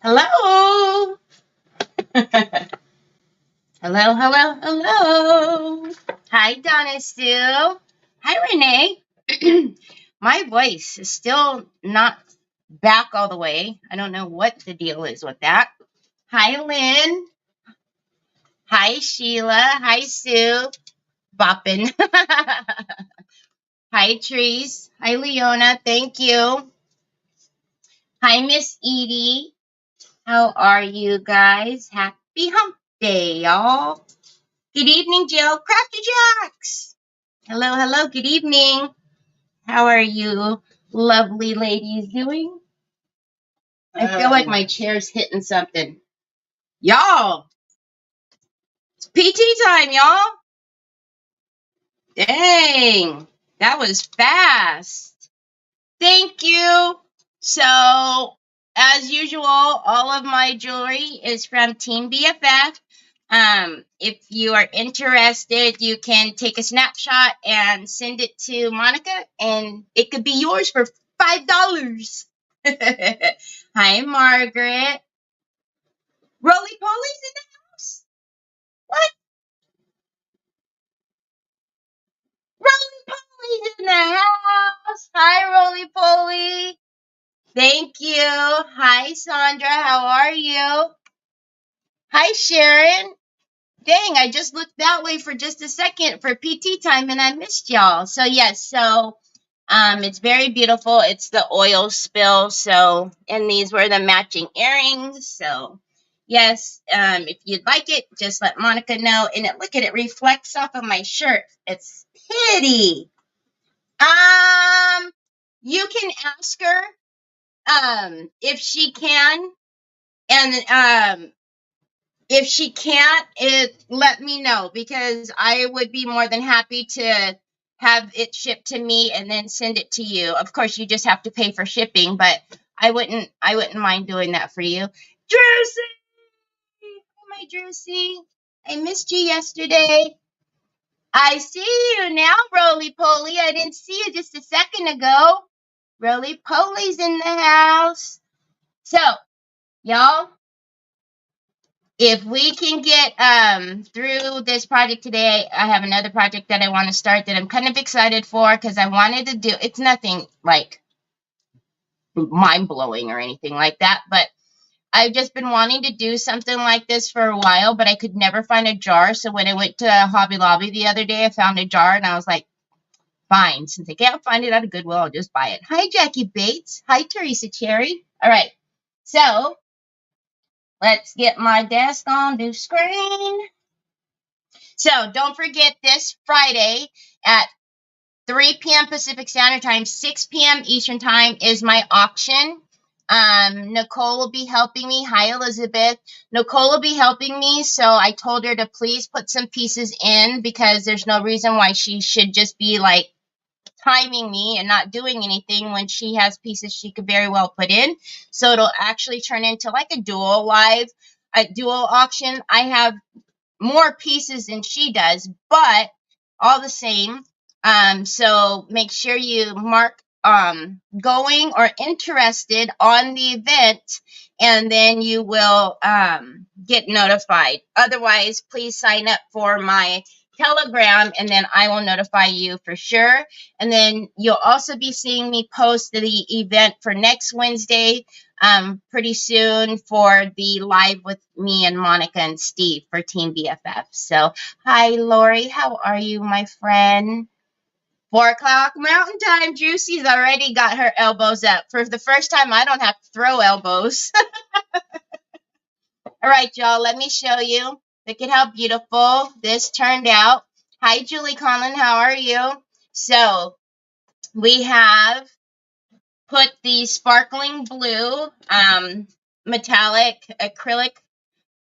Hello. Hello, hello, hello. Hi, Donna Sue. Hi, Renee. My voice is still not back all the way. I don't know what the deal is with that. Hi, Lynn. Hi, Sheila. Hi, Sue. Boppin'. Hi, Trees. Hi, Leona. Thank you. Hi, Miss Edie. How are you guys? Happy hump day, y'all. Good evening, Jill. Crafty Jacks. Hello, hello. Good evening. How are you lovely ladies doing? I feel like my chair's hitting something. Y'all, it's PT time, y'all. Dang, that was fast. Thank you. So, as usual, all of my jewelry is from Team BFF. If you are interested, you can take a snapshot and send it to Monica, and it could be yours for $5. Hi, Margaret. Roly Poly's in the house? What? Roly Poly's in the house. Hi, Roly Poly. Thank you. Hi, Sandra. How are you? Hi, Sharon. Dang, I just looked that way for just a second for PT time and I missed y'all. So yes, it's very beautiful. It's the oil spill. So, and these were the matching earrings. So yes, if you'd like it, just let Monica know. And look at it reflects off of my shirt. It's pretty. You can ask her, if she can. And, if she can't, let me know because I would be more than happy to have it shipped to me and then send it to you. Of course, you just have to pay for shipping, but I wouldn't mind doing that for you. Drusy! Oh, my Drusy. I missed you yesterday. I see you now, Roly Poly. I didn't see you just a second ago. Roly Poly's in the house. So, y'all, if we can get through this project today, I have another project that I want to start that I'm kind of excited for because I wanted to do. It's nothing like mind-blowing or anything like that, but I've just been wanting to do something like this for a while, but I could never find a jar. So when I went to Hobby Lobby the other day, I found a jar and I was like, fine, since I can't find it at a Goodwill, I'll just buy it. Hi, Jackie Bates. Hi, Teresa Cherry. All right, so let's get my desk on the screen. So don't forget this Friday at 3 p.m. Pacific Standard Time, 6 p.m. Eastern Time is my auction. Nicole will be helping me. Hi, Elizabeth. Nicole will be helping me, so I told her to please put some pieces in because there's no reason why she should just be like timing me and not doing anything when she has pieces she could very well put in. So it'll actually turn into like a dual auction. I have more pieces than she does, but all the same. So make sure you mark going or interested on the event, and then you will get notified. Otherwise, please sign up for my Telegram, and then I will notify you for sure. And then you'll also be seeing me post the event for next Wednesday pretty soon for the live with me and Monica and Steve for Team BFF. So, hi, Lori. How are you, my friend? 4 o'clock Mountain Time. Juicy's already got her elbows up. For the first time, I don't have to throw elbows. All right, y'all, let me show you. Look at how beautiful this turned out. Hi, Julie Conlon. How are you? So, we have put the sparkling blue metallic acrylic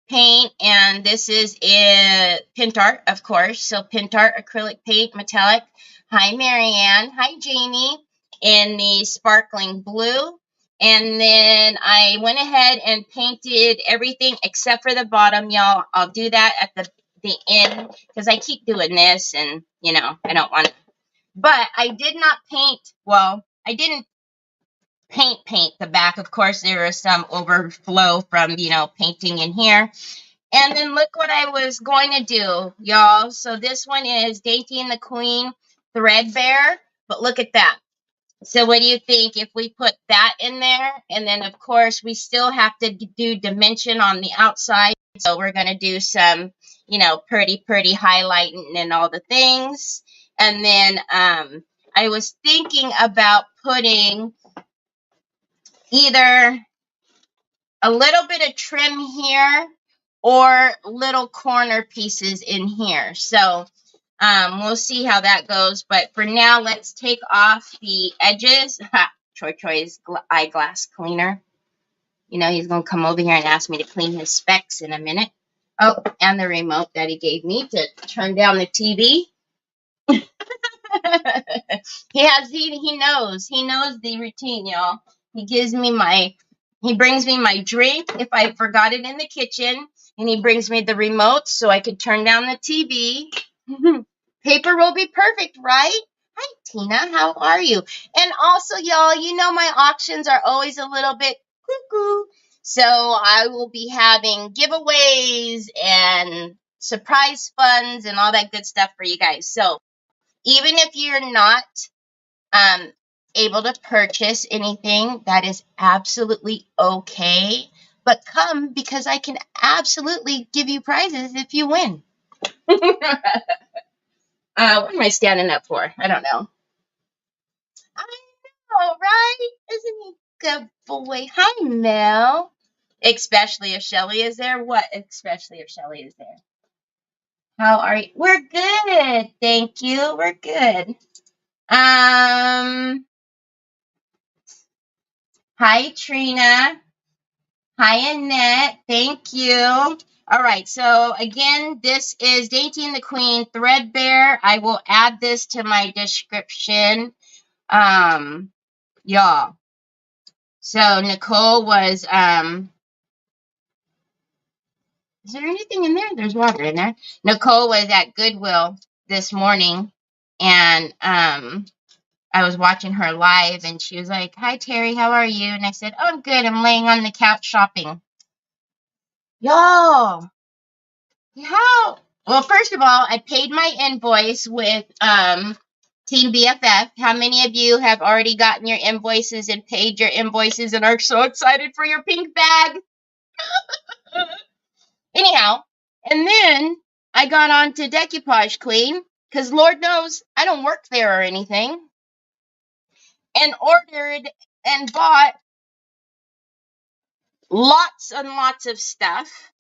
paint, and this is in Pentart, of course. So Pentart acrylic paint metallic. Hi, Marianne. Hi, Jamie. In the sparkling blue. And then I went ahead and painted everything except for the bottom, y'all. I'll do that at the end because I keep doing this and, I don't want to. But I did not paint, well, I didn't paint the back. Of course, there is some overflow from, you know, painting in here. And then look what I was going to do, y'all. So this one is Dainty and the Queen Threadbare, but look at that. So what do you think if we put that in there? And then, of course, we still have to do dimension on the outside. So we're going to do some, you know, pretty highlighting and all the things. And then I was thinking about putting either a little bit of trim here or little corner pieces in here. So we'll see how that goes. But for now, let's take off the edges. Troy's eyeglass cleaner. You know, he's going to come over here and ask me to clean his specs in a minute. Oh, and the remote that he gave me to turn down the TV. He knows the routine, y'all. He brings me my drink if I forgot it in the kitchen, and he brings me the remote so I could turn down the TV. Paper will be perfect, right? Hi, Tina. How are you? And also, y'all, you know my auctions are always a little bit cuckoo. So I will be having giveaways and surprise funds and all that good stuff for you guys. So even if you're not able to purchase anything, that is absolutely okay. But come, because I can absolutely give you prizes if you win. What am I standing up for? I don't know. I know, right? Isn't he good boy? Hi, Mel. Especially if Shelly is there. What? Especially if Shelly is there. How are you? We're good. Thank you. We're good. Hi, Trina. Hi, Annette. Thank you. All right. So again, this is Dainty and the Queen Threadbare. I will add this to my description. Y'all. So Nicole was, is there anything in there? There's water in there. Nicole was at Goodwill this morning, and I was watching her live, and she was like, "Hi, Terry, how are you?" And I said, "Oh, I'm good. I'm laying on the couch shopping." Y'all, how? Well, first of all, I paid my invoice with Team BFF. How many of you have already gotten your invoices and paid your invoices and are so excited for your pink bag? Anyhow, and then I got on to Decoupage Queen, because Lord knows I don't work there or anything, and ordered and bought lots and lots of stuff.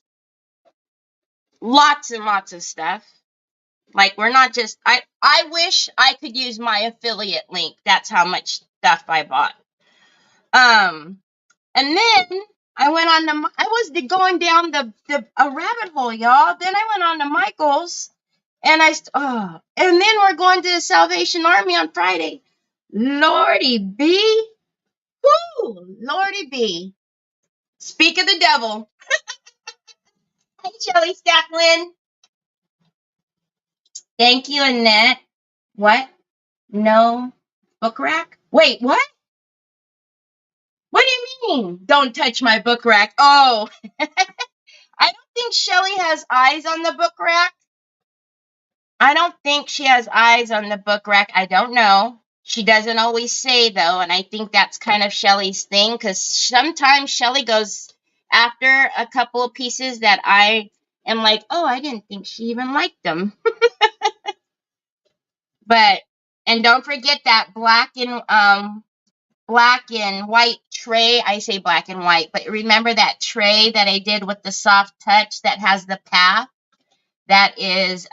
Lots and lots of stuff. Like, we're not just, I wish I could use my affiliate link. That's how much stuff I bought. And then I went on to, I was going down a rabbit hole, y'all. Then I went on to Michael's, and and then we're going to the Salvation Army on Friday. Lordy B. Whoo, Lordy B. Speak of the devil. Hi, Shelly Stacklin. Thank you, Annette. What? No book rack? Wait, what? What do you mean? Don't touch my book rack. Oh, I don't think Shelly has eyes on the book rack. I don't think she has eyes on the book rack. I don't know. She doesn't always say, though, and I think that's kind of Shelly's thing, because sometimes Shelly goes after a couple of pieces that I am like, oh, I didn't think she even liked them. But, and don't forget that black and white tray. I say black and white, but remember that tray that I did with the soft touch that has the path? That is,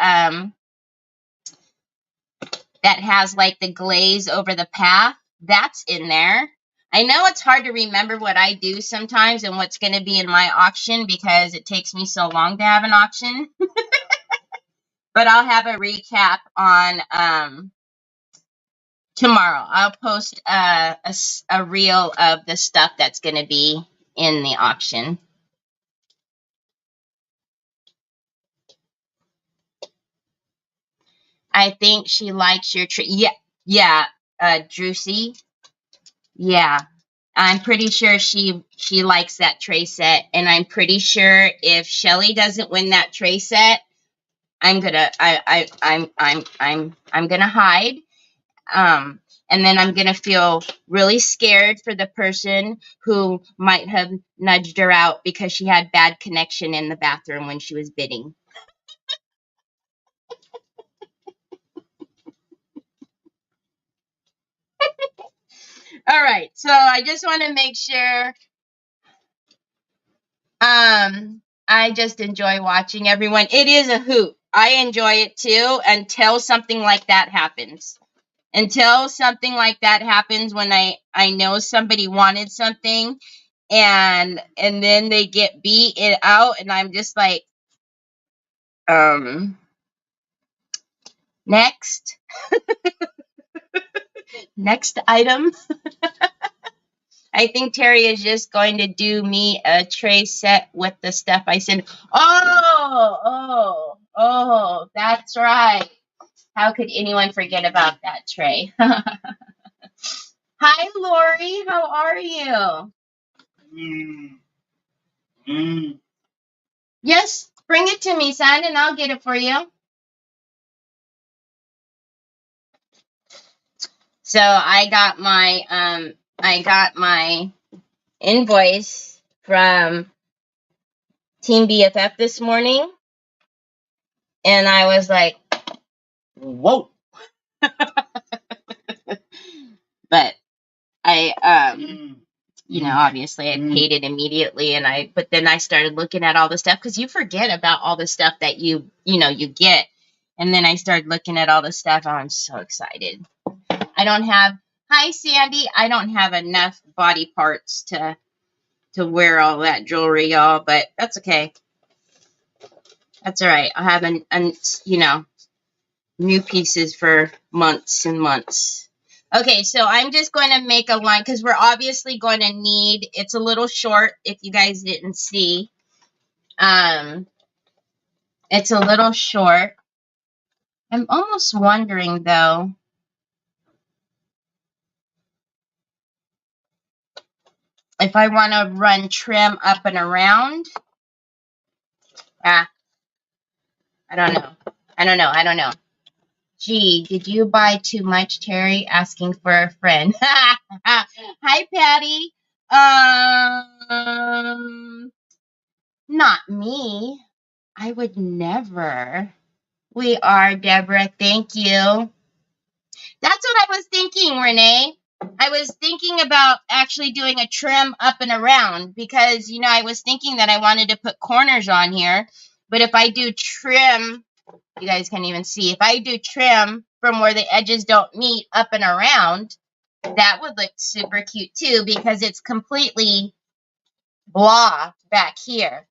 that has like the glaze over the path. That's in there. I know it's hard to remember what I do sometimes and what's going to be in my auction because it takes me so long to have an auction. But I'll have a recap on tomorrow. I'll post a reel of the stuff that's going to be in the auction. I think she likes your tree. Yeah, Drusy. Yeah. I'm pretty sure she likes that tray set, and I'm pretty sure if Shelly doesn't win that tray set, I'm gonna I'm gonna hide. And then I'm gonna feel really scared for the person who might have nudged her out because she had bad connection in the bathroom when she was bidding. All right, so I just want to make sure. I just enjoy watching everyone. It is a hoot. I enjoy it too until something like that happens. Until something like that happens when I know somebody wanted something and then they get beat it out and I'm just like, next. Next item. I think Terry is just going to do me a tray set with the stuff I sent. Oh, that's right. How could anyone forget about that tray? Hi, Lori. How are you? Yes, bring it to me, son, and I'll get it for you. So I got my invoice from Team BFF this morning, and I was like, whoa. But I obviously I paid it immediately, but then I started looking at all the stuff because you forget about all the stuff that you get, and then I started looking at all the stuff. Oh, I'm so excited. Hi Sandy, I don't have enough body parts to wear all that jewelry, y'all, but that's okay. That's all right. I'll have new pieces for months and months. Okay, so I'm just going to make a line because we're obviously going to need, it's a little short if you guys didn't see. It's a little short. I'm almost wondering though. If I want to run trim up and around. I don't know. Gee, did you buy too much, Terry? Asking for a friend. Hi, Patty. Not me. I would never. We are, Deborah. Thank you. That's what I was thinking, Renee. I was thinking about actually doing a trim up and around because, I was thinking that I wanted to put corners on here. But if I do trim, you guys can't even see. If I do trim from where the edges don't meet up and around, that would look super cute too because it's completely blah back here.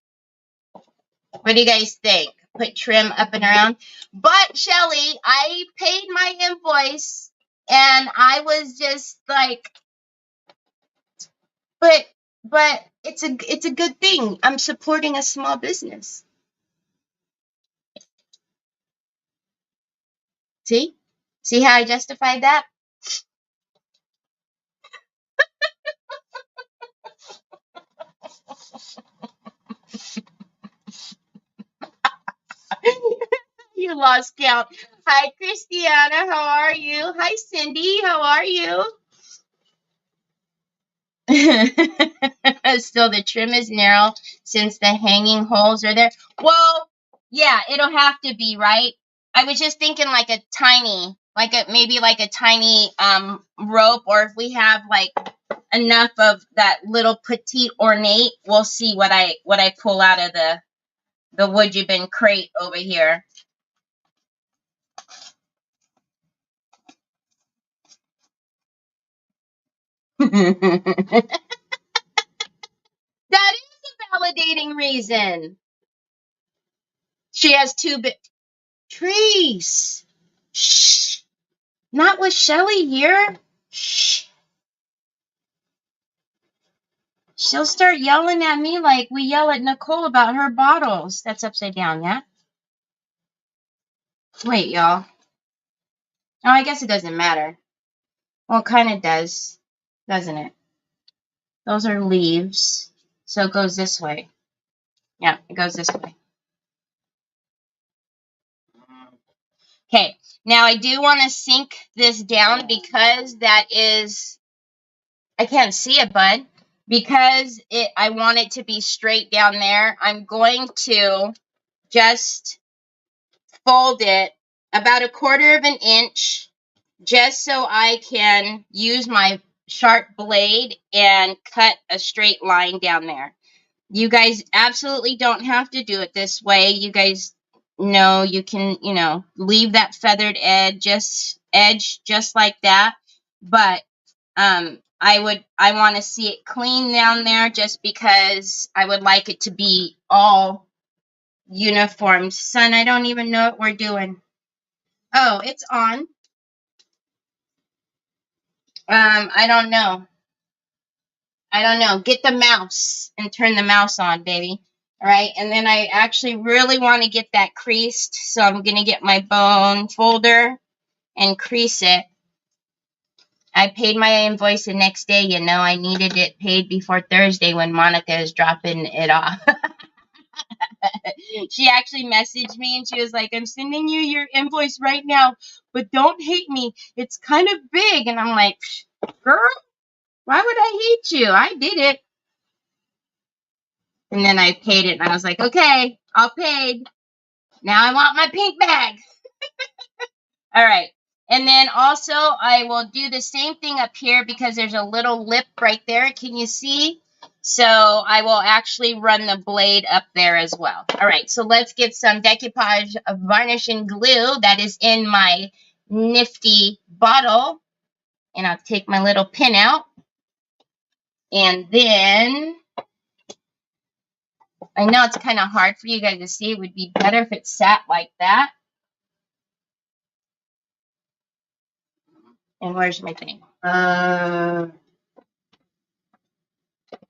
What do you guys think? Put trim up and around? But Shelly, I paid my invoice and I was just like, but it's a good thing. I'm supporting a small business. See? See how I justified that? You lost count. Hi, Christiana. How are you? Hi, Cindy. How are you? Still, the trim is narrow since the hanging holes are there. Well, yeah, it'll have to be, right? I was just thinking like a tiny, maybe like a tiny rope, or if we have like enough of that little petite ornate, we'll see what I pull out of the wood you've been crate over here. That is a validating reason. She has two big trees. Shh. Not with Shelly here. Shh. She'll start yelling at me like we yell at Nicole about her bottles. That's upside down, yeah? Wait, y'all. Oh, I guess it doesn't matter. Well, it kind of does, doesn't it? Those are leaves. So it goes this way. Yeah, it goes this way. Okay, now I do want to sink this down because that is, I can't see it, bud. Because I want it to be straight down there, I'm going to just fold it about 1/4 of an inch just so I can use my sharp blade and cut a straight line down there. You guys absolutely don't have to do it this way. You guys know you can, leave that feathered edge just like that. But I want to see it clean down there just because I would like it to be all uniform. Son, I don't even know what we're doing. Oh, it's on. I don't know. Get the mouse and turn the mouse on, baby. All right, and then I actually really want to get that creased, so I'm going to get my bone folder and crease it. I paid my invoice the next day. I needed it paid before Thursday when Monica is dropping it off. She actually messaged me and she was like, I'm sending you your invoice right now, but don't hate me. It's kind of big. And I'm like, girl, why would I hate you? I did it. And then I paid it, and I was like, okay, all paid. Now I want my pink bag. All right. And then also, I will do the same thing up here because there's a little lip right there. Can you see? So I will actually run the blade up there as well. All right. So let's get some decoupage varnishing glue that is in my nifty bottle. And I'll take my little pin out. And then I know it's kind of hard for you guys to see. It would be better if it sat like that. And where's my thing?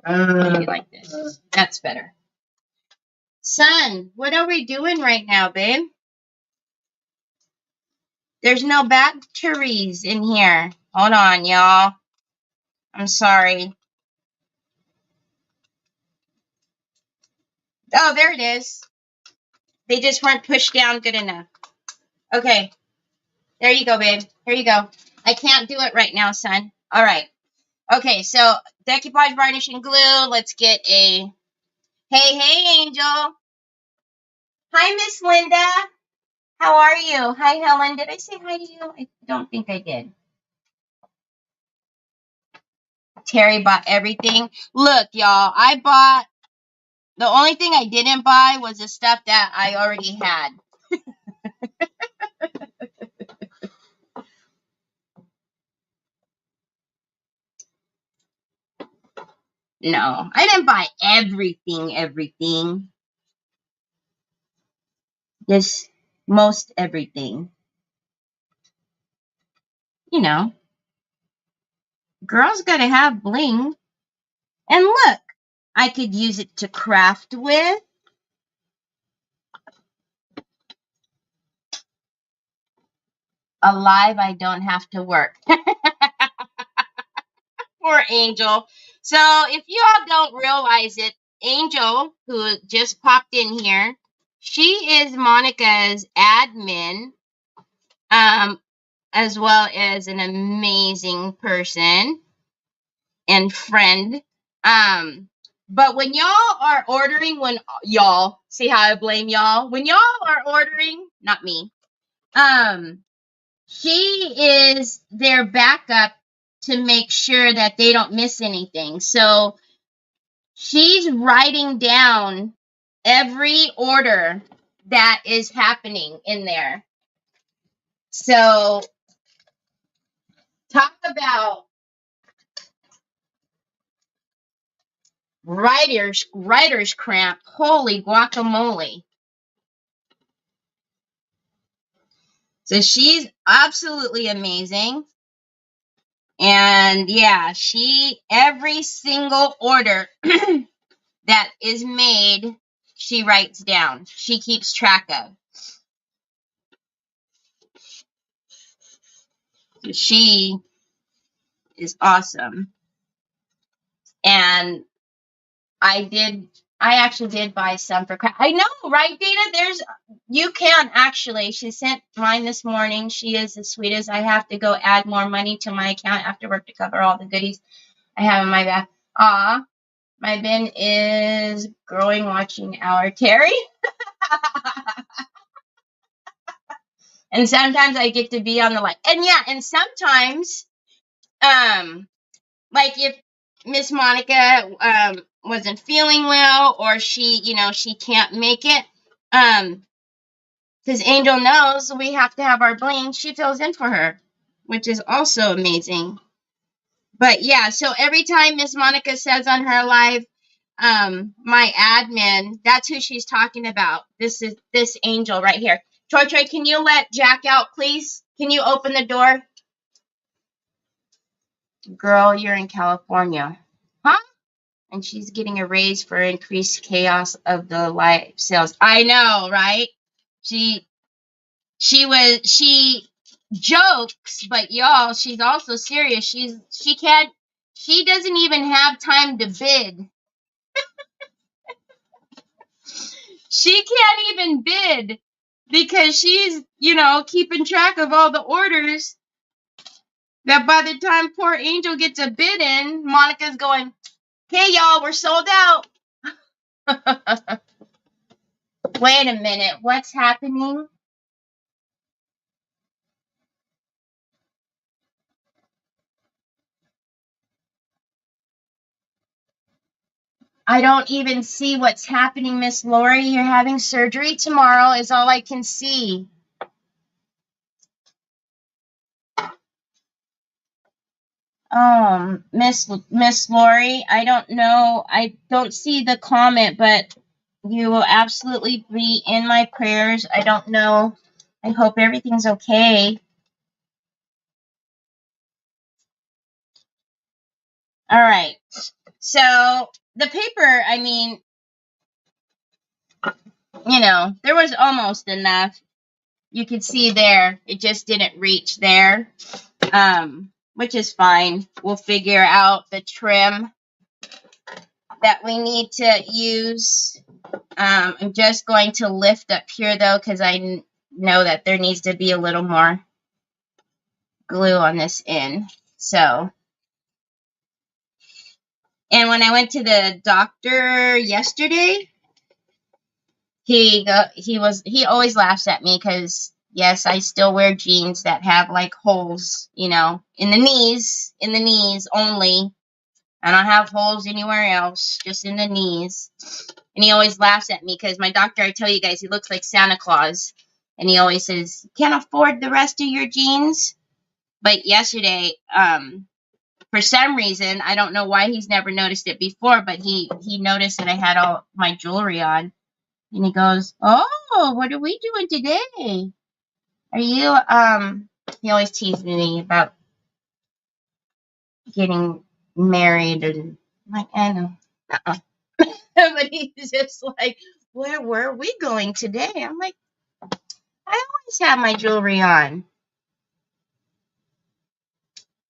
Maybe like this. That's better. Son, what are we doing right now, babe? There's no batteries in here. Hold on, y'all. I'm sorry. Oh, there it is. They just weren't pushed down good enough. Okay. There you go, babe. Here you go. I can't do it right now, son. All right. Okay, so decoupage varnishing glue. Let's get a... Hey, Angel. Hi, Miss Linda. How are you? Hi, Helen. Did I say hi to you? I don't think I did. Terry bought everything. Look, y'all, I bought... The only thing I didn't buy was the stuff that I already had. No, I didn't buy everything. Just most everything. Girls gotta have bling. And look, I could use it to craft with. Alive, I don't have to work. Poor Angel. So if you all don't realize it, Angel, who just popped in here, she is Monica's admin, as well as an amazing person and friend. But when y'all are ordering, y'all, see how I blame y'all? When y'all are ordering, not me, she is their backup to make sure that they don't miss anything. So she's writing down every order that is happening in there. So talk about writer's cramp. Holy guacamole. So she's absolutely amazing. And yeah, every single order that is made, she writes down. She keeps track of. She is awesome. And I actually did buy some for craft. I know, right, Dana? You can actually. She sent mine this morning. She is the sweetest. I have to go add more money to my account after work to cover all the goodies I have in my bag. Aw, my bin is growing watching our Terry. And sometimes I get to be on the light. And yeah, and sometimes, like if Miss Monica wasn't feeling well, or she can't make it, because Angel knows we have to have our bling, she fills in for her, which is also amazing. But yeah, so every time Miss Monica says on her live, my admin, that's who she's talking about. This is this Angel right here. Troy, can you let Jack out, please? Can you open the door? Girl, you're in California. Huh? And she's getting a raise for increased chaos of the live sales. I know, right? She jokes, but y'all, she's also serious. She doesn't even have time to bid. She can't even bid because she's, keeping track of all the orders, that by the time poor Angel gets a bid in, Monica's going, "Hey y'all, we're sold out." Wait a minute, what's happening? I don't even see what's happening, Miss Lori. You're having surgery tomorrow is all I can see. Miss Lori, I don't know. I don't see the comment, but you will absolutely be in my prayers. I don't know. I hope everything's okay. All right. So the paper, I mean, there was almost enough. You could see there, it just didn't reach there, which is fine. We'll figure out the trim that we need to use. I'm just going to lift up here, though, because I know that there needs to be a little more glue on this end. So, and when I went to the doctor yesterday, he always laughs at me because, yes, I still wear jeans that have like holes, in the knees only. I don't have holes anywhere else, just in the knees. And he always laughs at me because my doctor, I tell you guys, he looks like Santa Claus. And he always says, "Can't afford the rest of your jeans." But yesterday, for some reason, I don't know why he's never noticed it before, but he noticed that I had all my jewelry on. And he goes, "Oh, what are we doing today? Are you, he always teased me about getting married, and I'm like, I know. But he's just like, "Where were we going today?" I'm like, "I always have my jewelry on."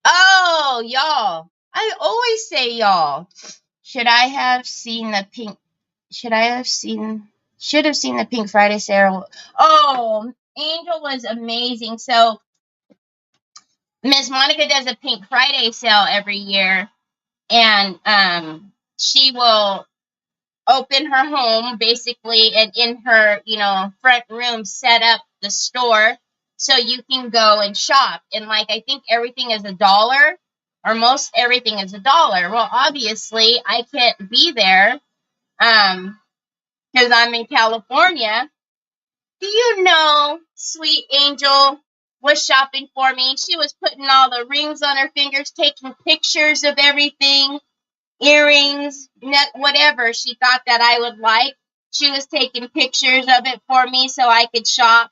Oh, y'all. I always say y'all. Should have seen the Pink Friday sale. Oh, Angel was amazing. So Miss Monica does a Pink Friday sale every year, and she will open her home basically, and in her front room set up the store so you can go and shop. And like, I think everything is $1, or most everything is $1. Well, obviously I can't be there because I'm in California. Do you know sweet Angel was shopping for me? She was putting all the rings on her fingers, taking pictures of everything, earrings, whatever she thought that I would like. She was taking pictures of it for me so I could shop.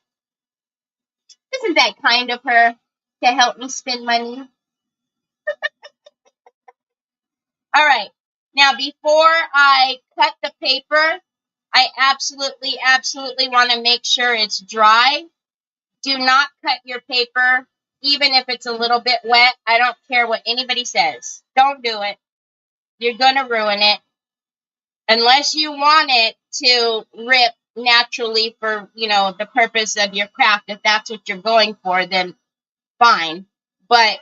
Isn't that kind of her to help me spend money? All right. Now, before I cut the paper, I absolutely want to make sure it's dry. Do not cut your paper, even if it's a little bit wet. I don't care what anybody says. Don't do it. you're going to ruin it. Unless you want it to rip naturally for, you know, the purpose of your craft. If that's what you're going for, then fine. But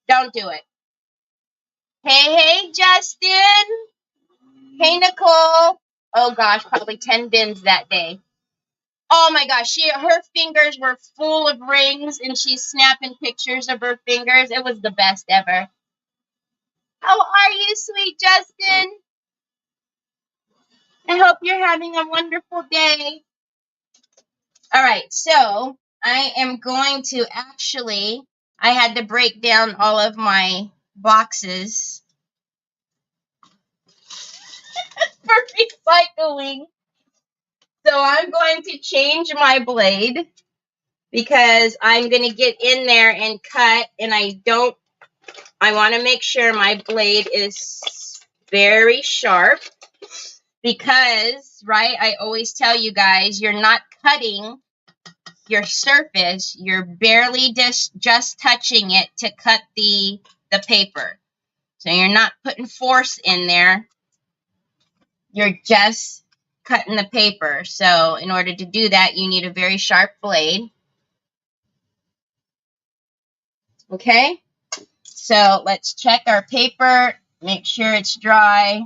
don't do it. Hey, Justin. Hey, Nicole. Oh, gosh, probably 10 bins that day. Oh, my gosh. Her fingers were full of rings, and she's snapping pictures of her fingers. It was the best ever. How are you, sweet Justin? I hope you're having a wonderful day. All right, so I am going to actually, I had to break down all of my boxes for recycling. So I'm going to change my blade because I'm going to get in there and cut, and I want to make sure my blade is very sharp because, right, I always tell you guys, you're not cutting your surface, you're barely just touching it to cut the paper. So you're not putting force in there. You're just cutting the paper. So in order to do that, you need a very sharp blade. Okay? So let's check our paper, make sure it's dry.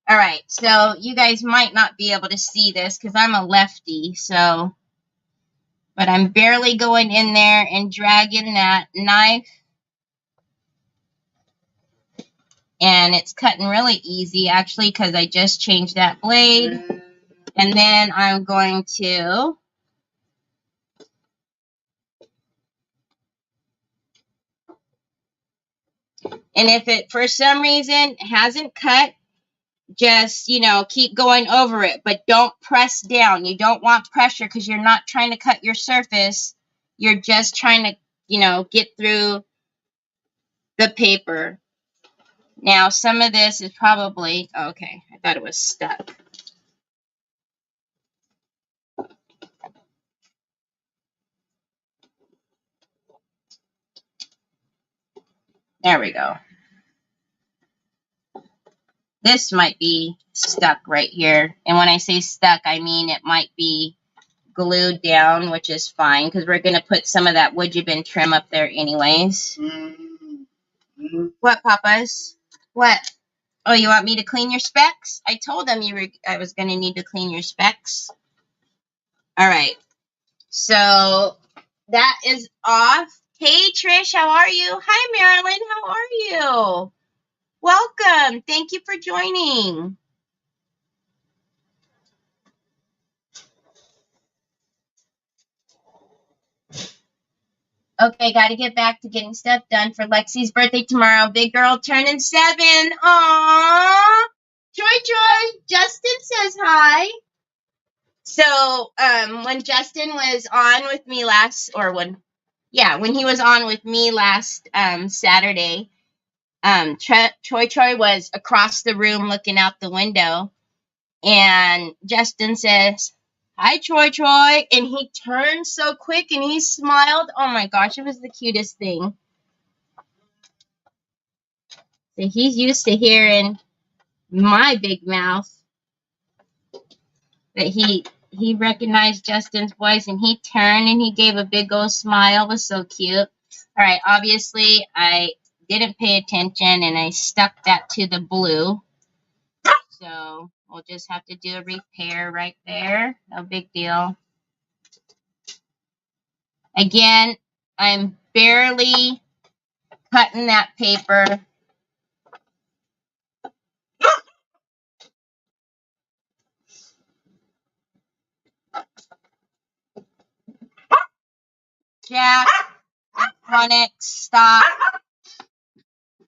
All right, so you guys might not be able to see this because I'm a lefty, so, but I'm barely going in there and dragging that knife. And it's cutting really easy, actually, because I just changed that blade. And then I'm going to and if it, for some reason, hasn't cut, just, you know, keep going over it. But don't press down. You don't want pressure because you're not trying to cut your surface. You're just trying to, you know, get through the paper. Now, some of this is probably, okay, I thought it was stuck. There we go. This might be stuck right here. And when I say stuck, I mean it might be glued down, which is fine because we're going to put some of that wood bin trim up there anyways. What, Papas? What? Oh, you want me to clean your specs? I told them I was going to need to clean your specs. All right. So that is off. Hey, Trish, how are you? Hi, Marilyn. How are you? Welcome. Thank you for joining. Okay, got to get back to getting stuff done for Lexi's birthday tomorrow. Big girl turning 7. Aww. Joy. Justin says hi. So, when Justin was on with me when he was on with me last Saturday, Troy was across the room looking out the window, and Justin says, "Hi, Troy," and he turned so quick and he smiled. Oh my gosh, it was the cutest thing. So he's used to hearing my big mouth, but he recognized Justin's voice and he turned and he gave a big old smile. It was so cute. All right, obviously I didn't pay attention and I stuck that to the blue. So we'll just have to do a repair right there. No big deal. Again, I'm barely cutting that paper. Jack, Onyx, stop.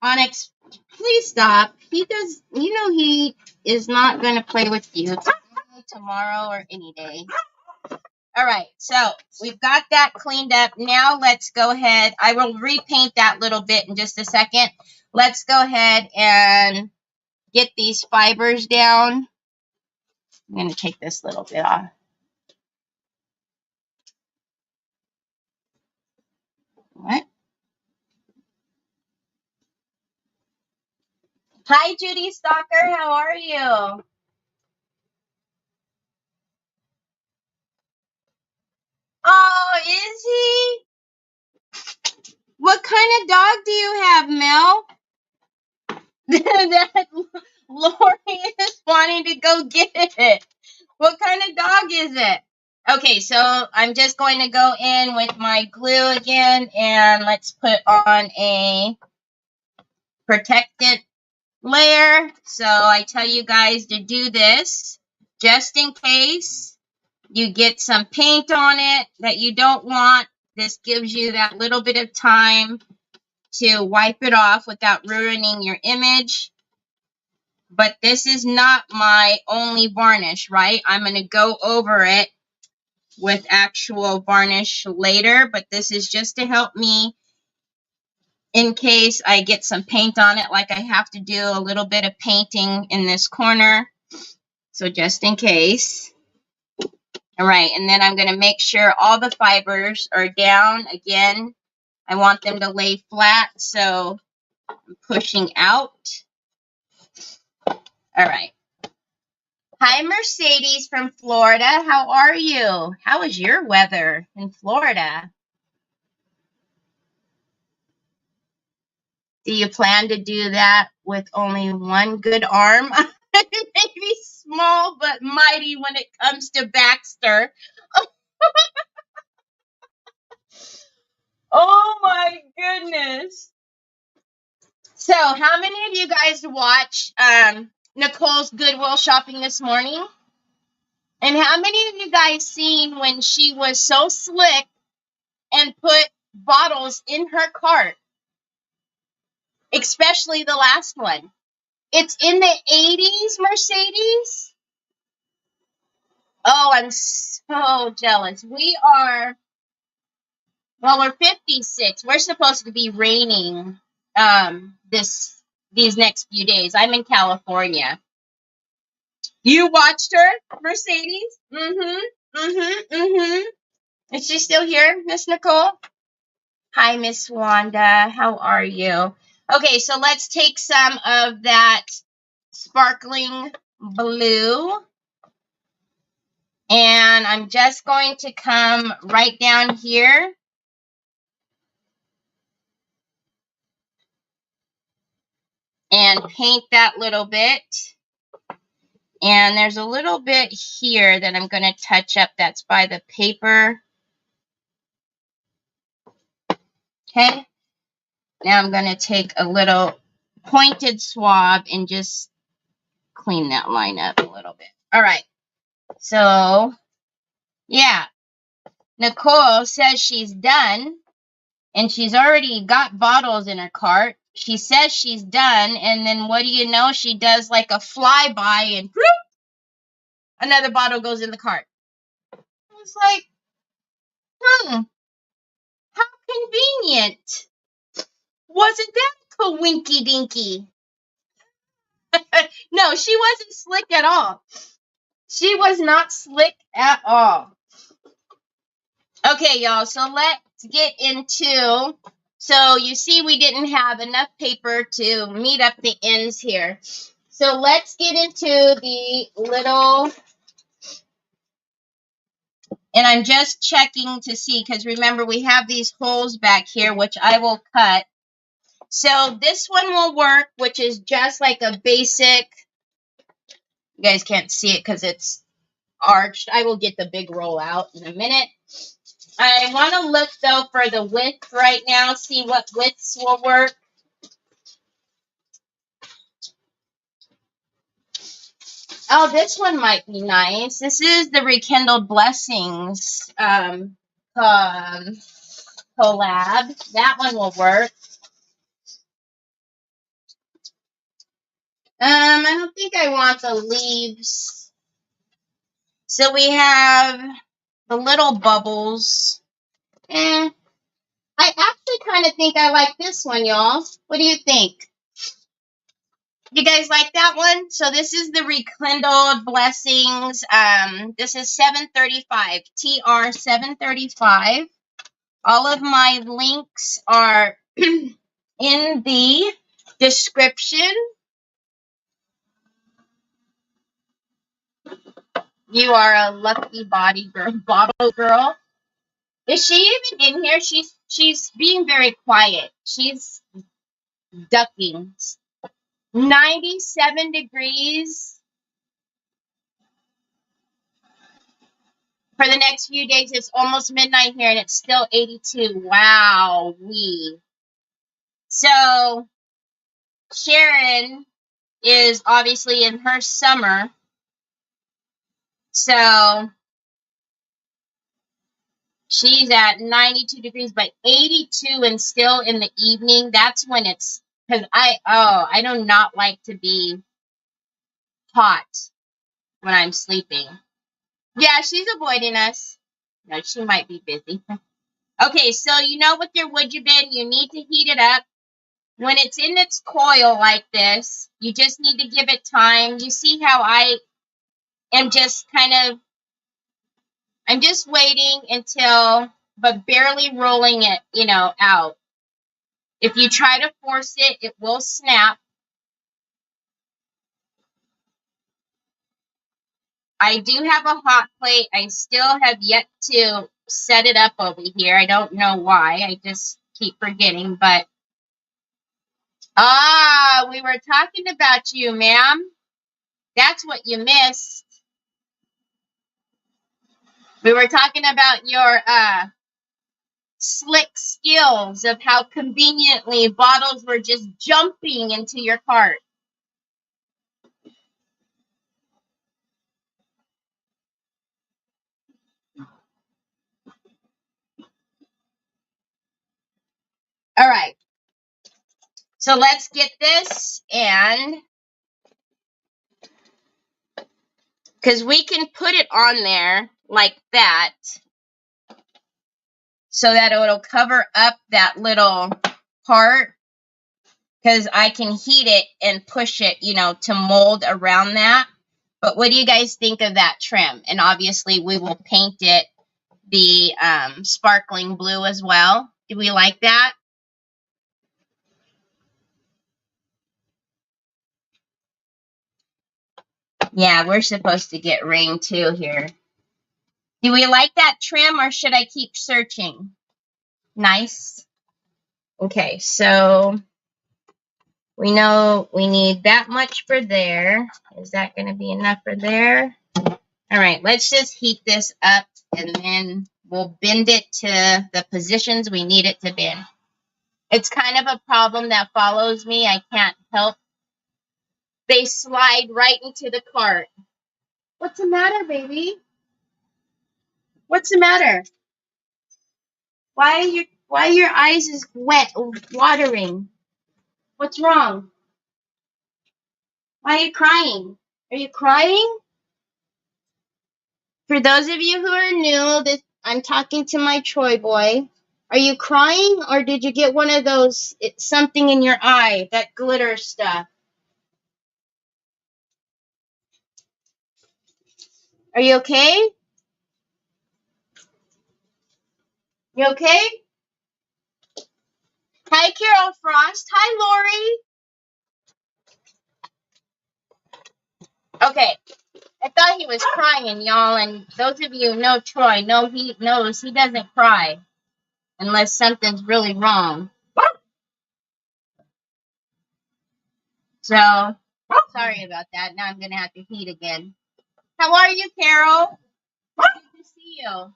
Onyx, please stop. He is not going to play with you today, tomorrow, or any day. All right, so we've got that cleaned up. Now let's go ahead. I will repaint that little bit in just a second. Let's go ahead and get these fibers down. I'm going to take this little bit off. What? Hi, Judy Stalker. How are you? Oh, is he? What kind of dog do you have, Mel? That Lori is wanting to go get it. What kind of dog is it? Okay, so I'm just going to go in with my glue again, and let's put on a protectant layer. So I tell you guys to do this just in case you get some paint on it that you don't want. This gives you that little bit of time to wipe it off without ruining your image. But this is not my only varnish, right? I'm going to go over it with actual varnish later, but this is just to help me in case I get some paint on it, like I have to do a little bit of painting in this corner. So just in case. All right, and then I'm going to make sure all the fibers are down. Again, I want them to lay flat, so I'm pushing out. All right. Hi, Mercedes from Florida. How are you? How is your weather in Florida? Do you plan to do that with only one good arm? Maybe small but mighty when it comes to Baxter. Oh my goodness. So, how many of you guys watched Nicole's Goodwill shopping this morning? And how many of you guys seen when she was so slick and put bottles in her cart? Especially the last one. It's in the 80s, Mercedes. Oh, I'm so jealous. We're 56. We're supposed to be raining these next few days. I'm in California. You watched her, Mercedes? Is she still here, Miss Nicole? Hi, Miss Wanda. How are you? Okay, so let's take some of that sparkling blue. And I'm just going to come right down here. And paint that little bit. And there's a little bit here that I'm going to touch up. That's by the paper. Okay. Now I'm going to take a little pointed swab and just clean that line up a little bit. All right. So, yeah. Nicole says she's done. And she's already got bottles in her cart. She says she's done. And then what do you know? She does like a flyby and whoop, another bottle goes in the cart. It's like, how convenient. Wasn't that coinky dinky? No, she wasn't slick at all. She was not slick at all. Okay, y'all, so let's get into, so you see we didn't have enough paper to meet up the ends here. So let's get into the little, and I'm just checking to see, because remember we have these holes back here, which I will cut. So this one will work, which is just like a basic, you guys can't see it because it's arched. I will get the big roll out in a minute. I want to look, though, for the width right now, see what widths will work. Oh, this one might be nice. This is the Rekindled Blessings collab. That one will work. I don't think I want the leaves. So we have the little bubbles. I actually kind of think I like this one, y'all. What do you think? You guys like that one? So this is the Rekindled Blessings. This is $7.35. TR $7.35. All of my links are in the description. You are a lucky bottle girl. Is she even in here? She's being very quiet. She's ducking. 97 degrees for the next few days. It's almost midnight here and it's still 82. Wow. So Sharon is obviously in her summer. So she's at 92 degrees, but 82 and still in the evening. That's when it's, because I do not like to be hot when I'm sleeping. Yeah, she's avoiding us. No, she might be busy. Okay, so with your wood bin, you need to heat it up. When it's in its coil like this, you just need to give it time. You see how I am just I'm just waiting until, but barely rolling it, out. If you try to force it, it will snap. I do have a hot plate. I still have yet to set it up over here. I don't know why. I just keep forgetting, but we were talking about you, ma'am. That's what you missed. We were talking about your slick skills of how conveniently bottles were just jumping into your cart. All right. So let's get this, and because we can put it on there like that so that it'll cover up that little part, because I can heat it and push it, to mold around that. But what do you guys think of that trim? And obviously we will paint it the sparkling blue as well. Do we like that? Yeah, we're supposed to get rain too here. Do we like that trim, or should I keep searching? Nice. Okay, so we know we need that much for there. Is that going to be enough for there? All right, let's just heat this up, and then we'll bend it to the positions we need it to bend. It's kind of a problem that follows me. I can't help. They slide right into the cart. What's the matter, baby? What's the matter? Why are your eyes is wet, watering? What's wrong? Why are you crying? Are you crying? For those of you who are new, I'm talking to my Troy boy. Are you crying, or did you get one of those, something in your eye, that glitter stuff? Are you okay? You okay? Hi, Carol Frost. Hi, Lori. Okay. I thought he was crying, y'all, and those of you who know Troy know he knows he doesn't cry unless something's really wrong. So, sorry about that. Now I'm going to have to heat again. How are you, Carol? Good to see you.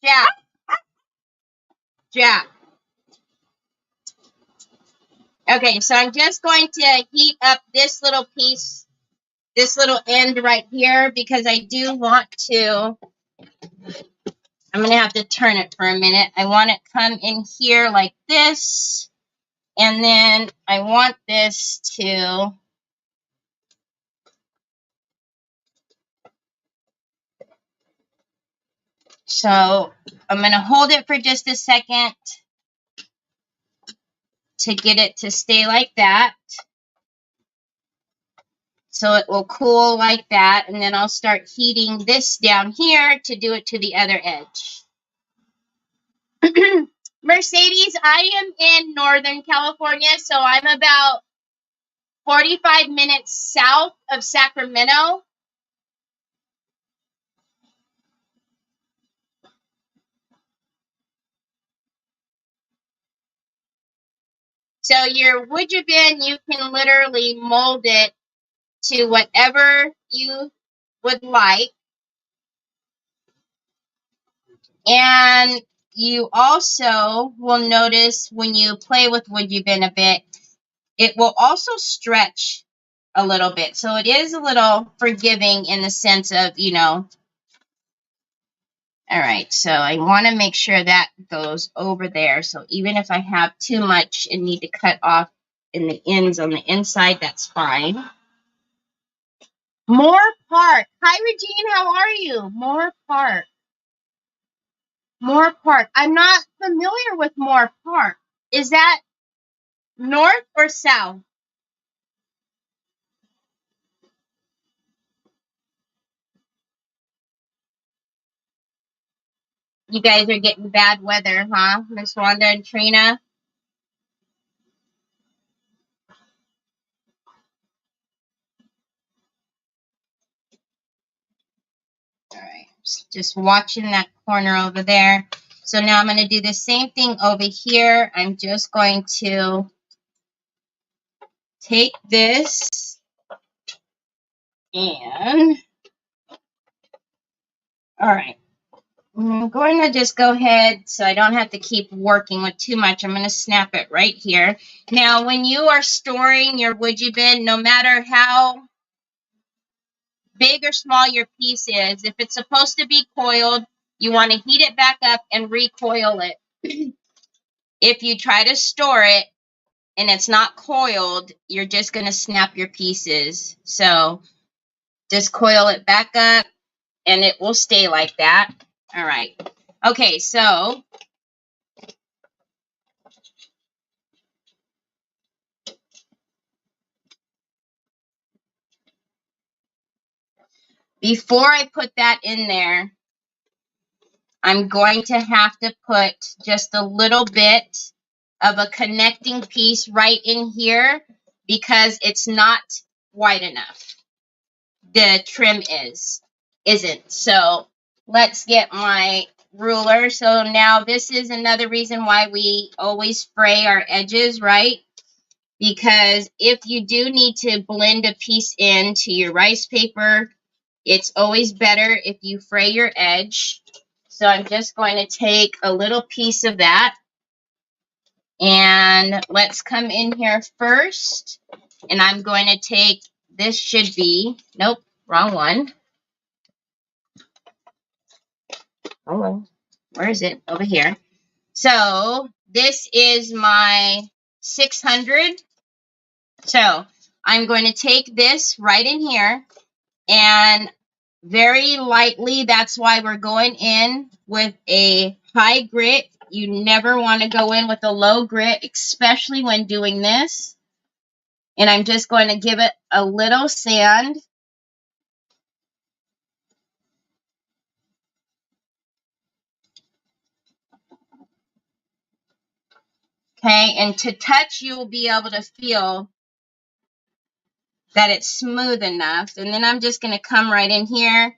Jack. Jack. Okay, so I'm just going to heat up this little piece, this little end right here, because I do want to, I'm going to have to turn it for a minute. I want it to come in here like this, and then I want this to, so I'm going to hold it for just a second to get it to stay like that. So it will cool like that, and then I'll start heating this down here to do it to the other edge. Mercedes, I am in Northern California, so I'm about 45 minutes south of Sacramento. So your wood bin, you can literally mold it to whatever you would like. And you also will notice when you play with wood bin a bit, it will also stretch a little bit. So it is a little forgiving in the sense of, you know. All right, so I want to make sure that goes over there. So even if I have too much and need to cut off in the ends on the inside, that's fine. More Park. Hi, Regine. How are you? More Park. More Park. I'm not familiar with More Park. Is that north or south? You guys are getting bad weather, huh? Miss Wanda and Trina? All right. Just watching that corner over there. So now I'm going to do the same thing over here. I'm just going to take this and, all right. I'm going to just go ahead so I don't have to keep working with too much. I'm going to snap it right here. Now, when you are storing your wood bin, no matter how big or small your piece is, if it's supposed to be coiled, you want to heat it back up and recoil it. If you try to store it and it's not coiled, you're just going to snap your pieces. So just coil it back up and it will stay like that. All right. Okay, so before I put that in there, I'm going to have to put just a little bit of a connecting piece right in here because it's not wide enough. The trim isn't. So let's get my ruler. So now this is another reason why we always fray our edges, right? Because if you do need to blend a piece into your rice paper, it's always better if you fray your edge. So I'm just going to take a little piece of that. And let's come in here first. And I'm going to take, this should be, nope, wrong one. Oh, where is it? Over here. So this is my 600. So I'm going to take this right in here and very lightly, that's why we're going in with a high grit. You never want to go in with a low grit, especially when doing this. And I'm just going to give it a little sand. Okay, and to touch, you will be able to feel that it's smooth enough. And then I'm just going to come right in here.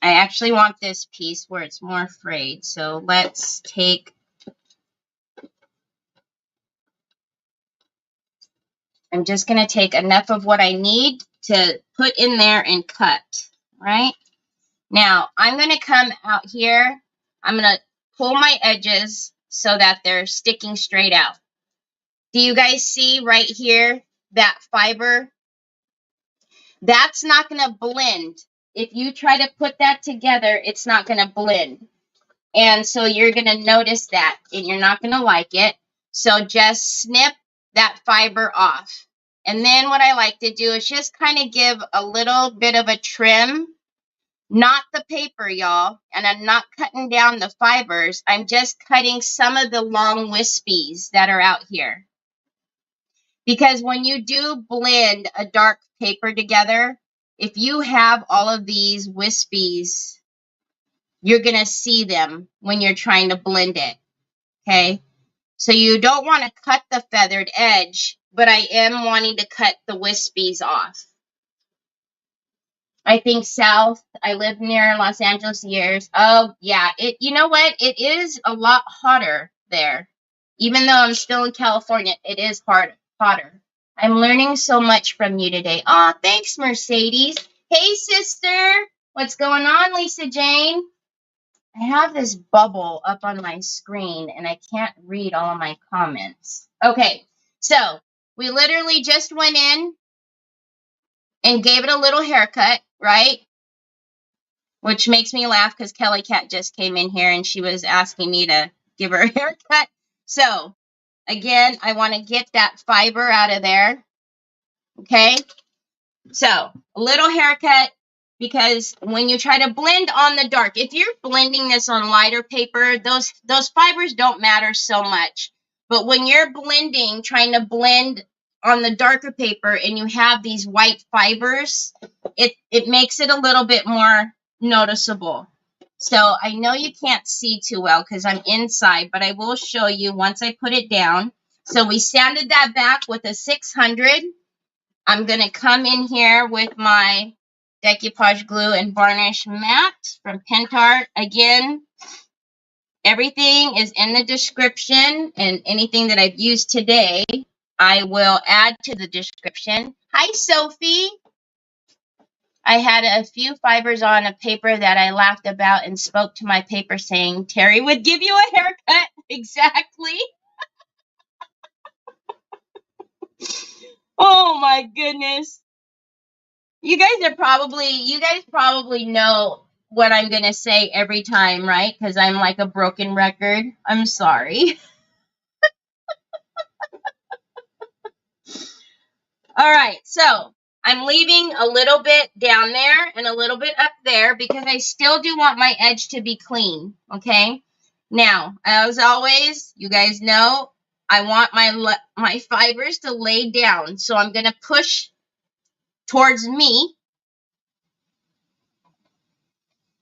I actually want this piece where it's more frayed. So let's take, I'm just going to take enough of what I need to put in there and cut, right? Now, I'm going to come out here. I'm going to pull my edges so that they're sticking straight out. Do you guys see right here that fiber? That's not going to blend. If you try to put that together, it's not going to blend. And so you're going to notice that, and you're not going to like it. So just snip that fiber off. And then what I like to do is just kind of give a little bit of a trim. Not the paper, y'all. And I'm not cutting down the fibers. I'm just cutting some of the long wispies that are out here. Because when you do blend a dark paper together, if you have all of these wispies, you're going to see them when you're trying to blend it. Okay? So you don't want to cut the feathered edge, but I am wanting to cut the wispies off. I think south. I lived near Los Angeles years. Oh, yeah. You know what? It is a lot hotter there. Even though I'm still in California, it is hotter. I'm learning so much from you today. Aw, thanks, Mercedes. Hey, sister. What's going on, Lisa Jane? I have this bubble up on my screen, and I can't read all of my comments. Okay, so we literally just went in and gave it a little haircut, right? Which makes me laugh because Kelly Cat just came in here, and she was asking me to give her a haircut. So, again, I want to get that fiber out of there. Okay, so a little haircut, because when you try to blend on the dark, if you're blending this on lighter paper, those fibers don't matter so much. But when you're blending, trying to blend on the darker paper, and you have these white fibers, it makes it a little bit more noticeable. So I know you can't see too well because I'm inside, but I will show you once I put it down. So we sanded that back with a 600. I'm going to come in here with my Decoupage glue and varnish matte from Pentart. Again, everything is in the description, and anything that I've used today, I will add to the description. Hi, Sophie. I had a few fibers on a paper that I laughed about and spoke to my paper saying, Terry would give you a haircut. Exactly. Oh my goodness. You guys probably know what I'm going to say every time, right? Because I'm like a broken record. I'm sorry. All right, so I'm leaving a little bit down there and a little bit up there because I still do want my edge to be clean, okay? Now, as always, you guys know I want my fibers to lay down, so I'm going to push towards me,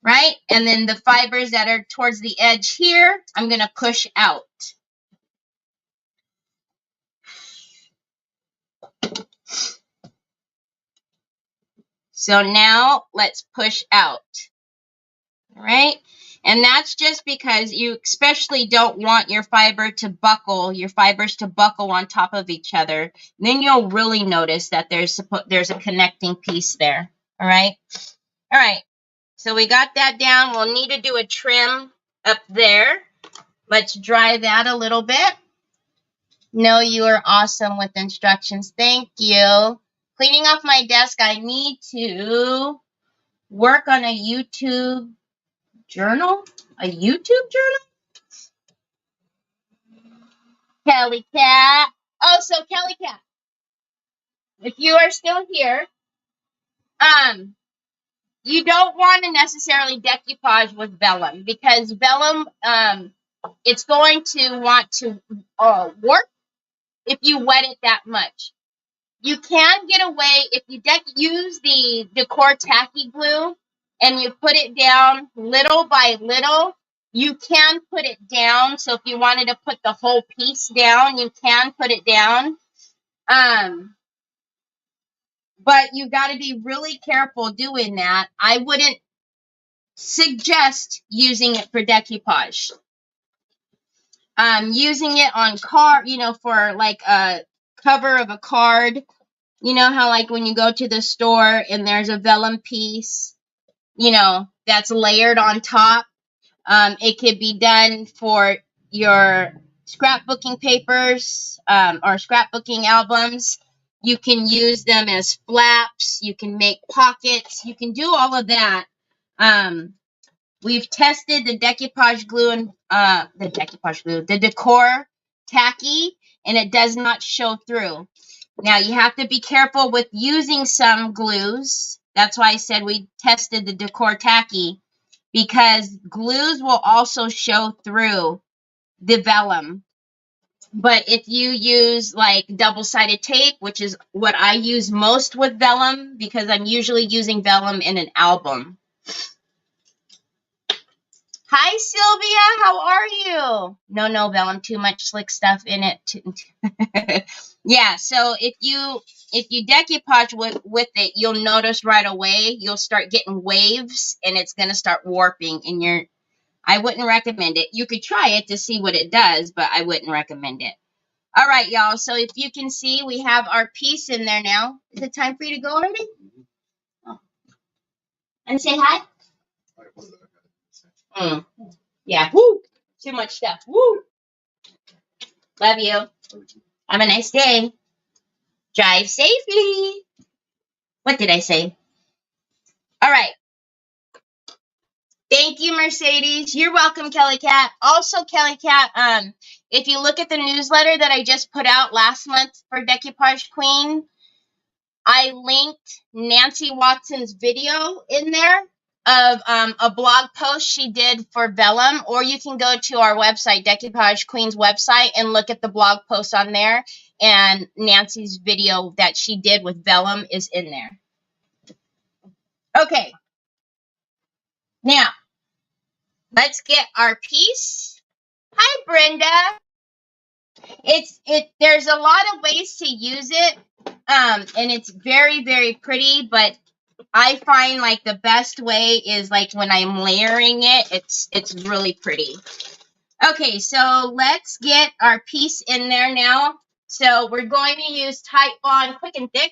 right? And then the fibers that are towards the edge here, I'm going to push out. So now let's push out, all right? And that's just because you especially don't want your fibers to buckle on top of each other. Then you'll really notice that there's a connecting piece there, all right? All right, so we got that down. We'll need to do a trim up there. Let's dry that a little bit. No, you are awesome with instructions. Thank you. Cleaning off my desk, I need to work on a YouTube journal. A YouTube journal? Kelly Cat. Oh, so Kelly Cat, if you are still here, you don't want to necessarily decoupage with vellum, because vellum, it's going to want to warp if you wet it that much. You can get away if you use the Decor Tacky Glue and you put it down little by little. You can put it down. So if you wanted to put the whole piece down, you can put it down. But you got to be really careful doing that. I wouldn't suggest using it for decoupage. Using it on card, for like a cover of a card. You know how like when you go to the store and there's a vellum piece, that's layered on top. It could be done for your scrapbooking papers or scrapbooking albums. You can use them as flaps. You can make pockets. You can do all of that. We've tested the decoupage glue and the Decor Tacky, and it does not show through. Now, you have to be careful with using some glues. That's why I said we tested the Decor Tacky, because glues will also show through the vellum. But if you use like double-sided tape, which is what I use most with vellum, because I'm usually using vellum in an album. Hi, Sylvia. How are you? No, vellum. Too much slick stuff in it. Yeah, so if you decoupage with it, you'll notice right away you'll start getting waves, and it's going to start warping in your I wouldn't recommend it. You could try it to see what it does, but I wouldn't recommend it. All right, y'all. So if you can see, we have our piece in there now. Is it time for you to go already? Oh. And say hi? Yeah. Woo! Too much stuff. Woo! Love you. Have a nice day. Drive safely. What did I say? All right. Thank you, Mercedes. You're welcome, Kelly Cat. Also, Kelly Cat, if you look at the newsletter that I just put out last month for Decoupage Queen, I linked Nancy Watson's video in there of a blog post she did for Vellum, or you can go to our website, Decoupage Queen's website, and look at the blog post on there, and Nancy's video that she did with Vellum is in there. Okay. Now, let's get our piece. Hi, Brenda. There's a lot of ways to use it, and it's very, very pretty, but I find like the best way is like when I'm layering it, it's really pretty. Okay, so let's get our piece in there now. So we're going to use Titebond Quick and Thick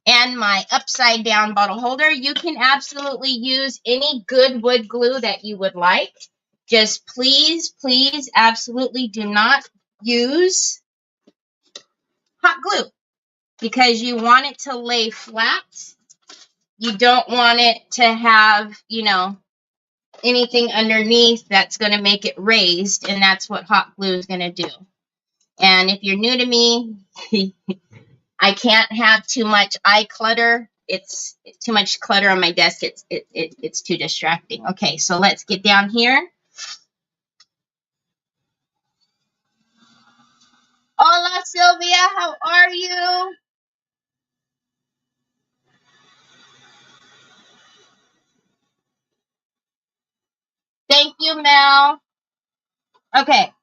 and my upside down bottle holder. You can absolutely use any good wood glue that you would like. Just please, please, absolutely do not use hot glue because you want it to lay flat. You don't want it to have, you know, anything underneath that's going to make it raised, and that's what hot glue is going to do. And if you're new to me, I can't have too much eye clutter. It's too much clutter on my desk. It's too distracting. Okay, so let's get down here. Hola, Sylvia. How are you? Thank you, Mel. Okay.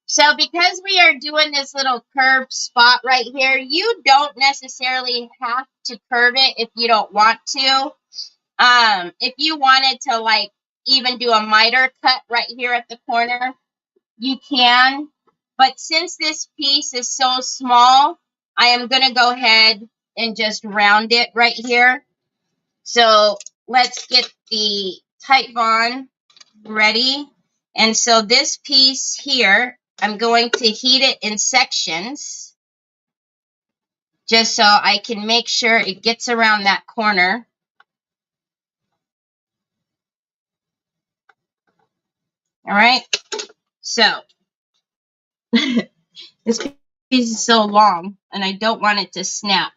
So because we are doing this little curved spot right here, you don't necessarily have to curve it if you don't want to. If you wanted to like even do a miter cut right here at the corner, you can. But since this piece is so small, I am going to go ahead and just round it right here. So let's get the Titebond ready. And so this piece here, I'm going to heat it in sections just so I can make sure it gets around that corner. All right. So this piece is so long and I don't want it to snap.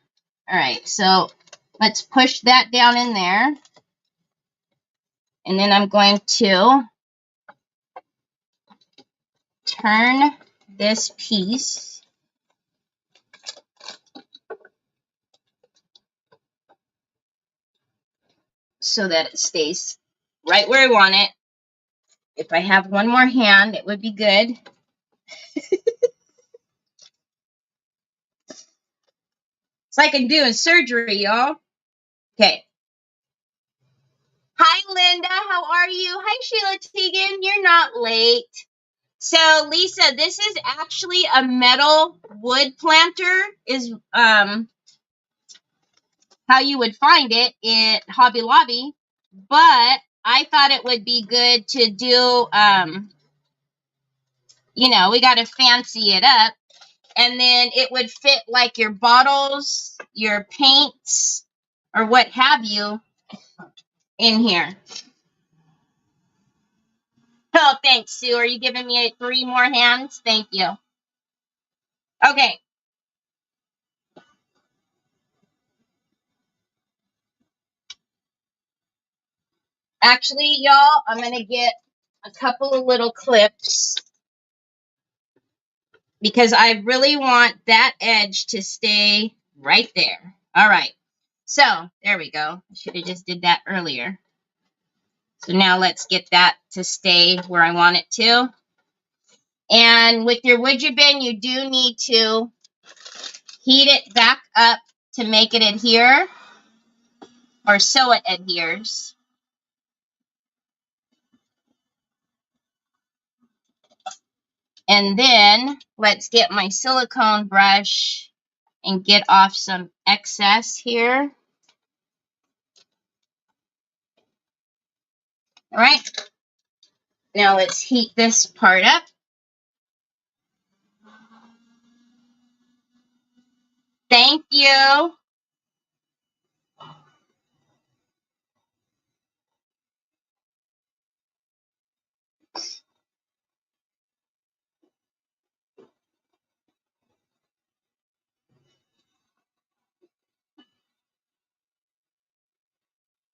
All right. So let's push that down in there. And then I'm going to turn this piece so that it stays right where I want it. If I have one more hand, it would be good. It's like I'm doing surgery, y'all. Okay. Hi, Linda. How are you? Hi, Sheila Teagan. You're not late. So, Lisa, this is actually a metal wood planter is how you would find it at Hobby Lobby. But I thought it would be good to do, you know, we got to fancy it up. And then it would fit like your bottles, your paints, or what have you in here. Oh, thanks, Sue. Are you giving me 3 more hands? Thank you. Okay. Actually, y'all, I'm going to get a couple of little clips because I really want that edge to stay right there. All right. So, there we go. I should have just did that earlier. So now let's get that to stay where I want it to. And with your widget bin, you do need to heat it back up to make it adhere, or so it adheres. And then let's get my silicone brush and get off some excess here. All right. Now let's heat this part up. Thank you.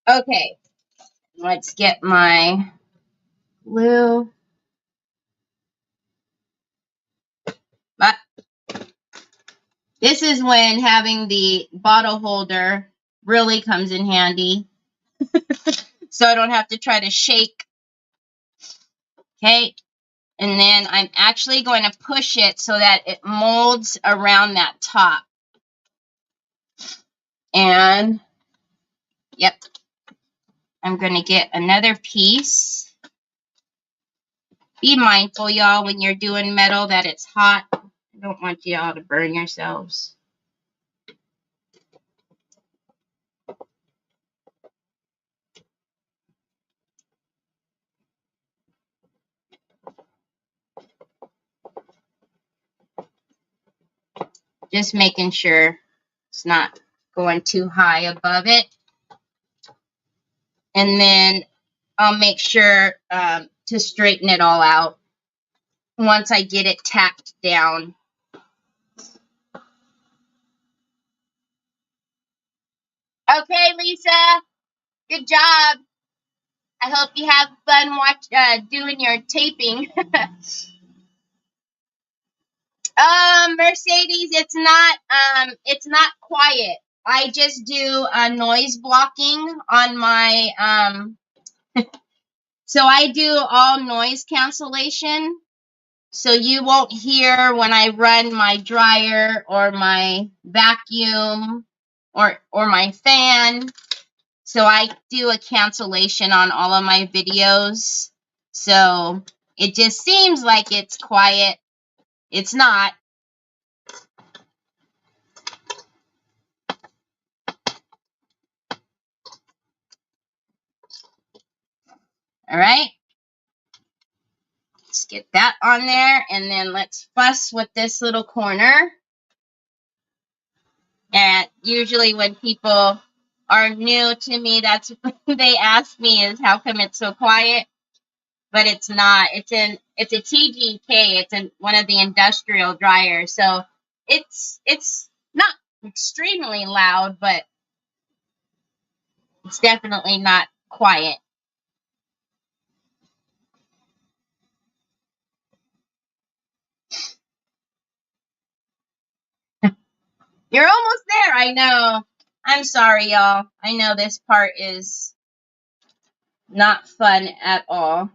Okay, let's get my glue. But this is when having the bottle holder really comes in handy. So I don't have to try to shake. Okay, and then I'm actually going to push it so that it molds around that top. And, yep, I'm going to get another piece. Be mindful, y'all, when you're doing metal that it's hot. I don't want y'all to burn yourselves. Just making sure it's not going too high above it. And then I'll make sure to straighten it all out once I get it tacked down. Okay, Lisa, good job. I hope you have fun doing your taping. Mercedes, it's not quiet. I just do noise blocking on my so I do all noise cancellation. So you won't hear when I run my dryer or my vacuum or my fan. So I do a cancellation on all of my videos. So it just seems like it's quiet. It's not. All right. Let's get that on there, and then let's fuss with this little corner. And usually when people are new to me, that's what they ask me is how come it's so quiet? But it's not. It's a TGK. It's one of the industrial dryers. So it's not extremely loud, but it's definitely not quiet. You're almost there. I know. I'm sorry, y'all. I know this part is not fun at all.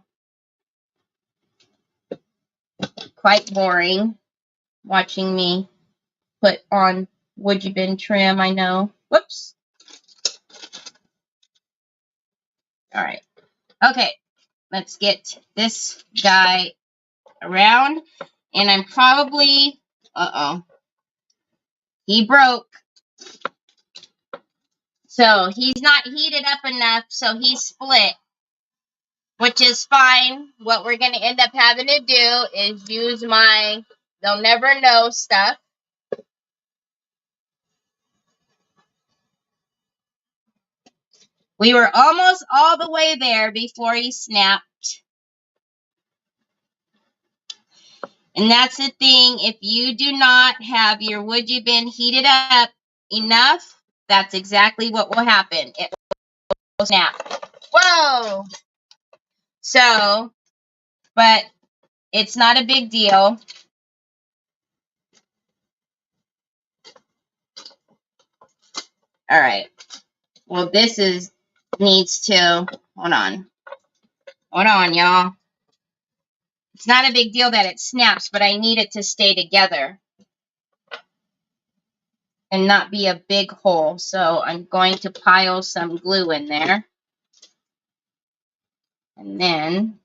Quite boring watching me put on wood bin trim, I know. Whoops. All right. Okay. Let's get this guy around. And I'm probably, he broke. So he's not heated up enough, so he's split, which is fine. What we're going to end up having to do is use my they'll never know stuff. We were almost all the way there before he snapped. And that's the thing. If you do not have your wood bin heated up enough, that's exactly what will happen. It will snap. Whoa! So, but it's not a big deal. All right. Well, this needs to, hold on. Hold on, y'all. It's not a big deal that it snaps, but I need it to stay together and not be a big hole. So I'm going to pile some glue in there. And then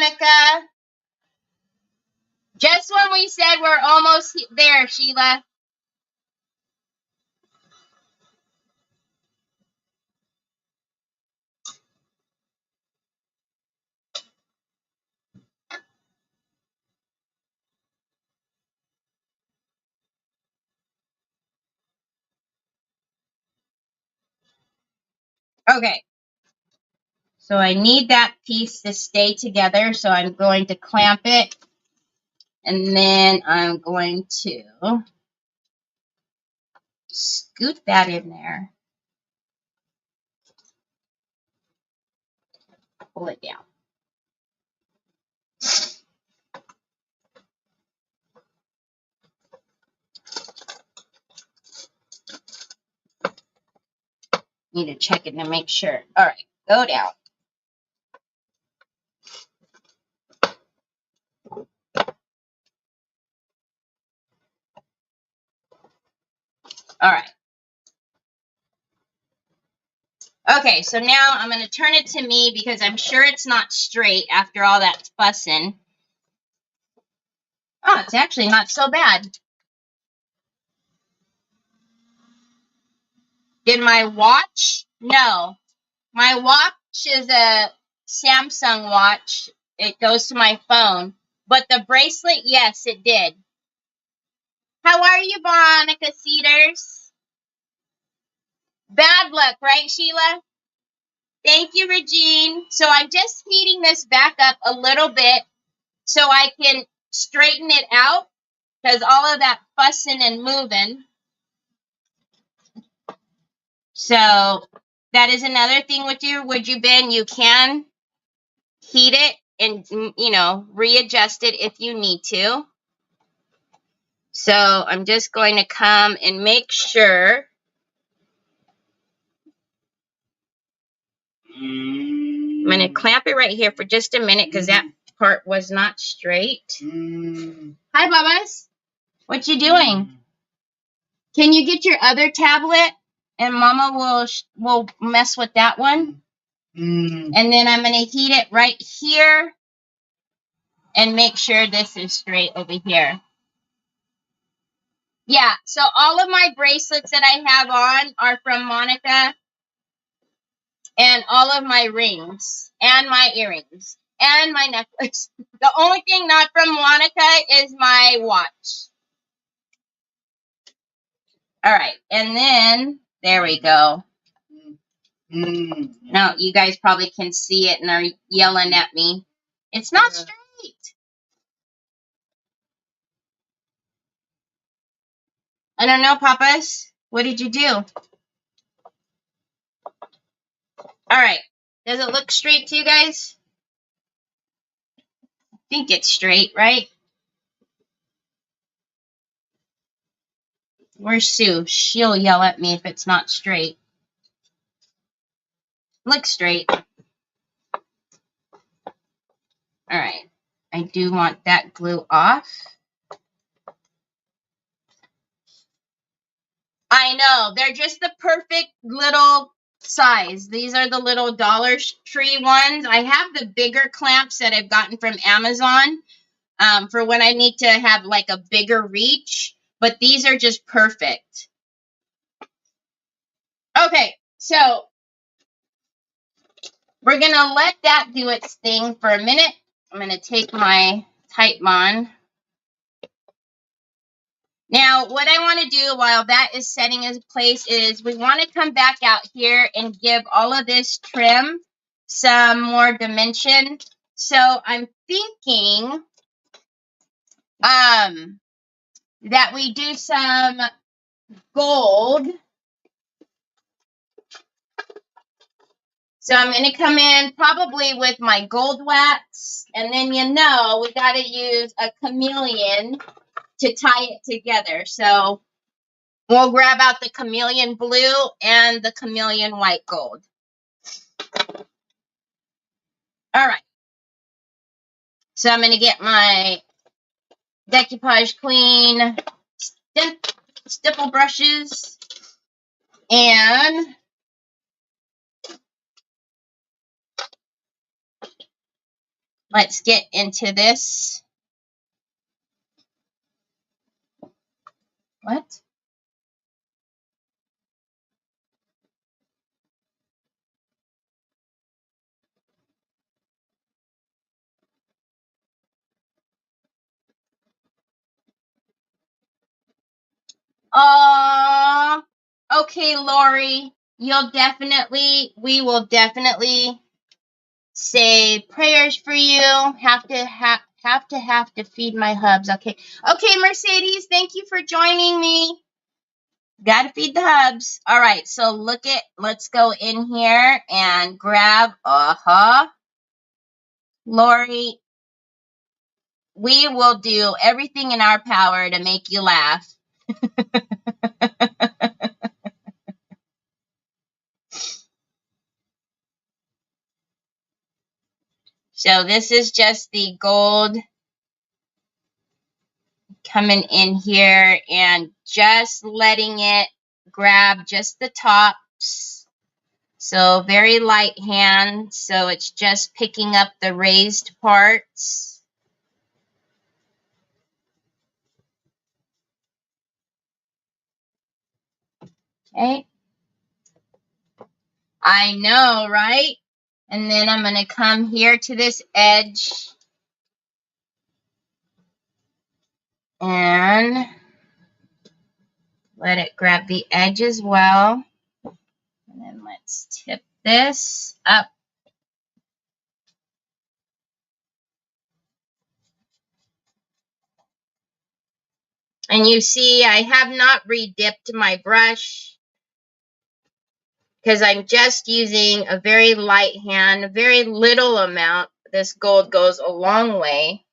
Monica. Just when we said we're almost there, Sheila. Okay. So I need that piece to stay together. So I'm going to clamp it. And then I'm going to scoot that in there. Pull it down. Need to check it to make sure. All right, go down. All right. Okay, so now I'm going to turn it to me because I'm sure it's not straight after all that fussing. Oh, it's actually not so bad. Did my watch? No. My watch is a Samsung watch. It goes to my phone. But the bracelet, yes, it did. How are you, Veronica Cedars? Bad luck, right, Sheila? Thank you, Regine. So I'm just heating this back up a little bit so I can straighten it out because all of that fussing and moving. So that is another thing with you, would you, Ben? You can heat it and, you know, readjust it if you need to. So I'm just going to come and make sure. I'm going to clamp it right here for just a minute because that part was not straight. Hi, Bubba's. What you doing? Can you get your other tablet and Mama will mess with that one? And then I'm going to heat it right here and make sure this is straight over here. Yeah, so all of my bracelets that I have on are from Monica, and all of my rings and my earrings and my necklace. The only thing not from Monica is my watch. All right, and then there we go. Now you guys probably can see it and are yelling at me. It's not straight. I don't know, Papas. What did you do? All right. Does it look straight to you guys? I think it's straight, right? Where's Sue? She'll yell at me if it's not straight. Looks straight. All right. I do want that glue off. I know. They're just the perfect little size. These are the little Dollar Tree ones. I have the bigger clamps that I've gotten from Amazon for when I need to have like a bigger reach. But these are just perfect. Okay, so we're going to let that do its thing for a minute. I'm going to take my Titebond. Now, what I want to do while that is setting in place is we want to come back out here and give all of this trim some more dimension. So I'm thinking that we do some gold. So I'm going to come in probably with my gold wax. And then, you know, we got to use a chameleon to tie it together. So we'll grab out the chameleon blue and the chameleon white gold. All right. So I'm going to get my Decoupage Queen stipple brushes and let's get into this. What? Okay, Lori, we will definitely say prayers for you. Have to feed my hubs. Okay. Okay, Mercedes, thank you for joining me. Gotta feed the hubs. All right, so let's go in here and grab, Lori, we will do everything in our power to make you laugh. So this is just the gold coming in here and just letting it grab just the tops. So very light hand. So it's just picking up the raised parts. Okay. I know, right? And then I'm going to come here to this edge and let it grab the edge as well. And then let's tip this up. And you see, I have not re-dipped my brush because I'm just using a very light hand, a very little amount. This gold goes a long way.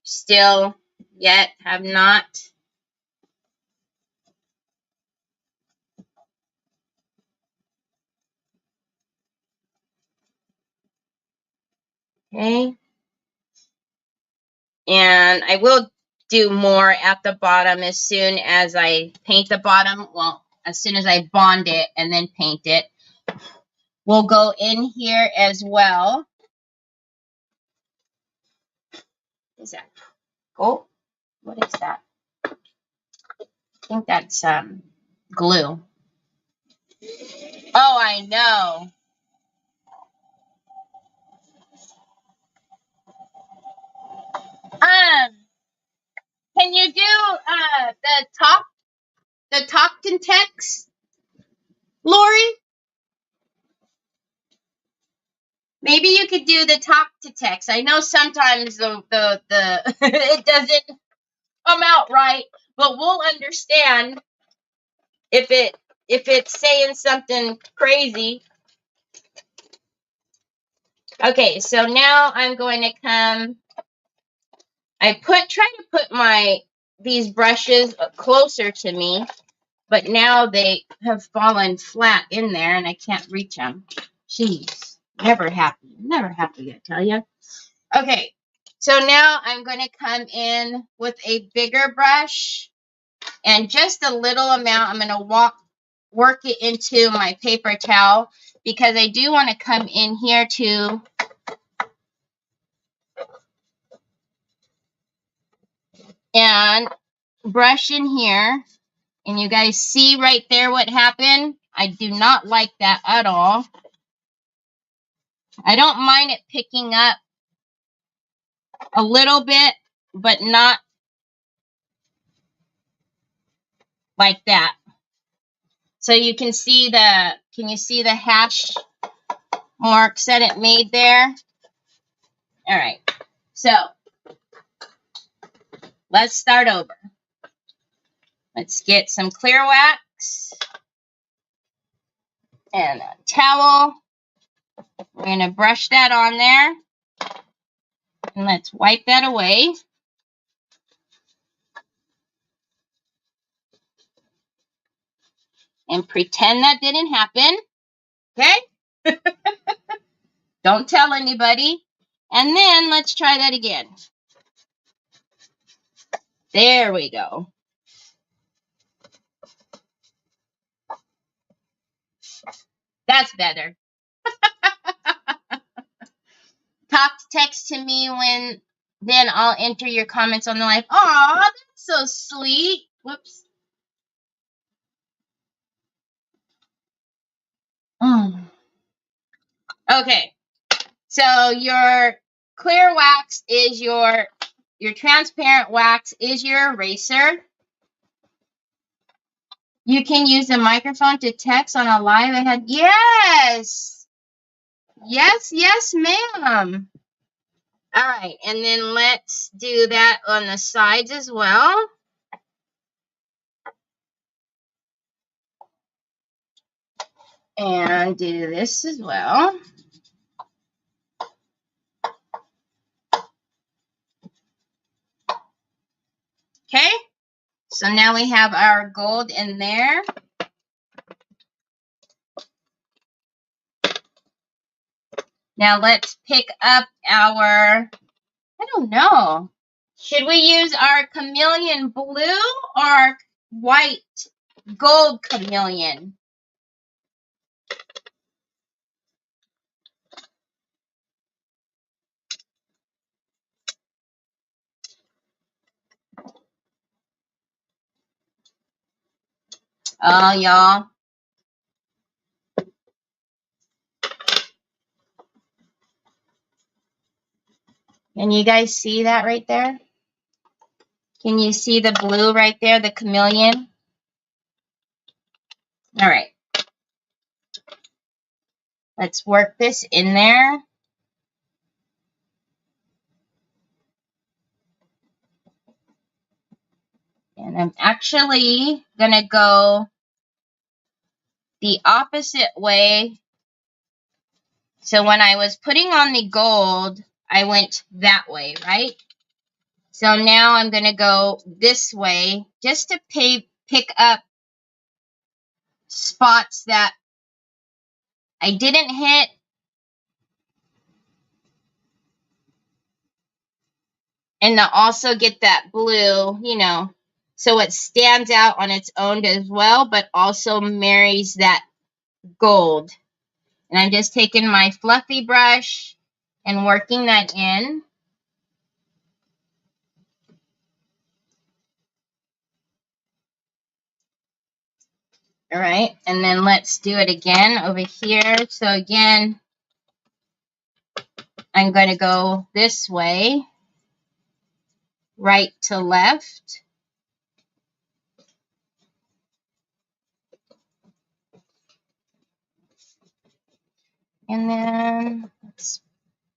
Still yet have not. Okay. And I will do more at the bottom as soon as I paint the bottom. Well, as soon as I bond it and then paint it. We'll go in here as well. What is that? Oh, what is that? I think that's glue. Oh, I know. Can you do the talk and text, Lori? Maybe you could do the talk to text. I know sometimes the it doesn't come out right, but we'll understand if it's saying something crazy. Okay, so now I'm going to come. Try to put these brushes closer to me, but now they have fallen flat in there and I can't reach them. Jeez, never happy, I tell you. Okay, so now I'm going to come in with a bigger brush and just a little amount. I'm going to work it into my paper towel because I do want to come in here too. And brush in here. And you guys see right there what happened? I do not like that at all. I don't mind it picking up a little bit, but not like that. So you can see can you see the hash marks that it made there? All right. So let's start over. Let's get some clear wax and a towel. We're going to brush that on there. And let's wipe that away. And pretend that didn't happen. Okay? Don't tell anybody. And then let's try that again. There we go. That's better. text to me when, then I'll enter your comments on the live. Aw, that's so sweet. Whoops. Okay, so your clear wax is your transparent wax is your eraser. You can use the microphone to text on a live ahead. Yes. Yes, ma'am. All right, and then let's do that on the sides as well. And do this as well. Okay, so now we have our gold in there. Now let's pick up our, I don't know. Should we use our chameleon blue or white gold chameleon? Oh, y'all. Can you guys see that right there? Can you see the blue right there, the chameleon? All right. Let's work this in there. And I'm actually going to go the opposite way. So when I was putting on the gold, I went that way, right? So now I'm going to go this way just to pick up spots that I didn't hit. And to also get that blue, you know, so it stands out on its own as well, but also marries that gold. And I'm just taking my fluffy brush and working that in. All right, and then let's do it again over here. So again, I'm going to go this way, right to left. And then let's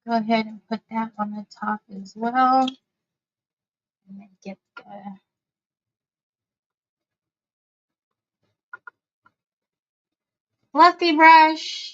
go ahead and put that on the top as well. And then get the fluffy brush.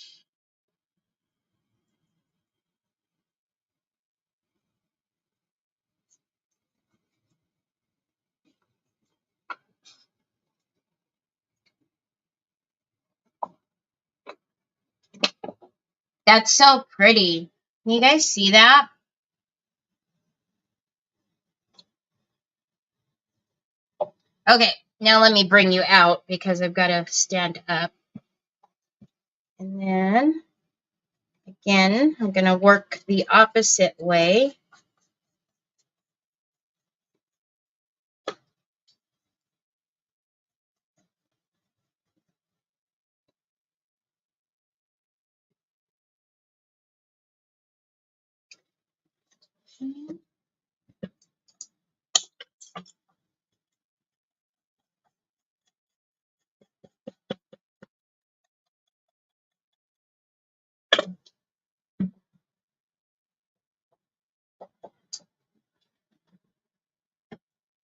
That's so pretty. Can you guys see that? Okay, now let me bring you out because I've got to stand up. And then, again, I'm going to work the opposite way.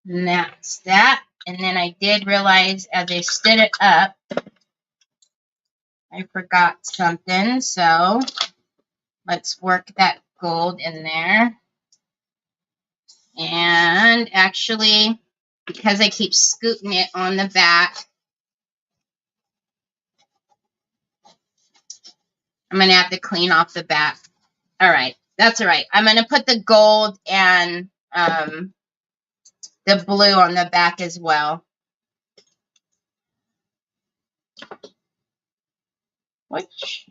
And that's that. And then I did realize as I stood it up, I forgot something. So let's work that gold in there. And actually, because I keep scooting it on the back, I'm going to have to clean off the back. All right. That's all right. I'm going to put the gold and the blue on the back as well. Which,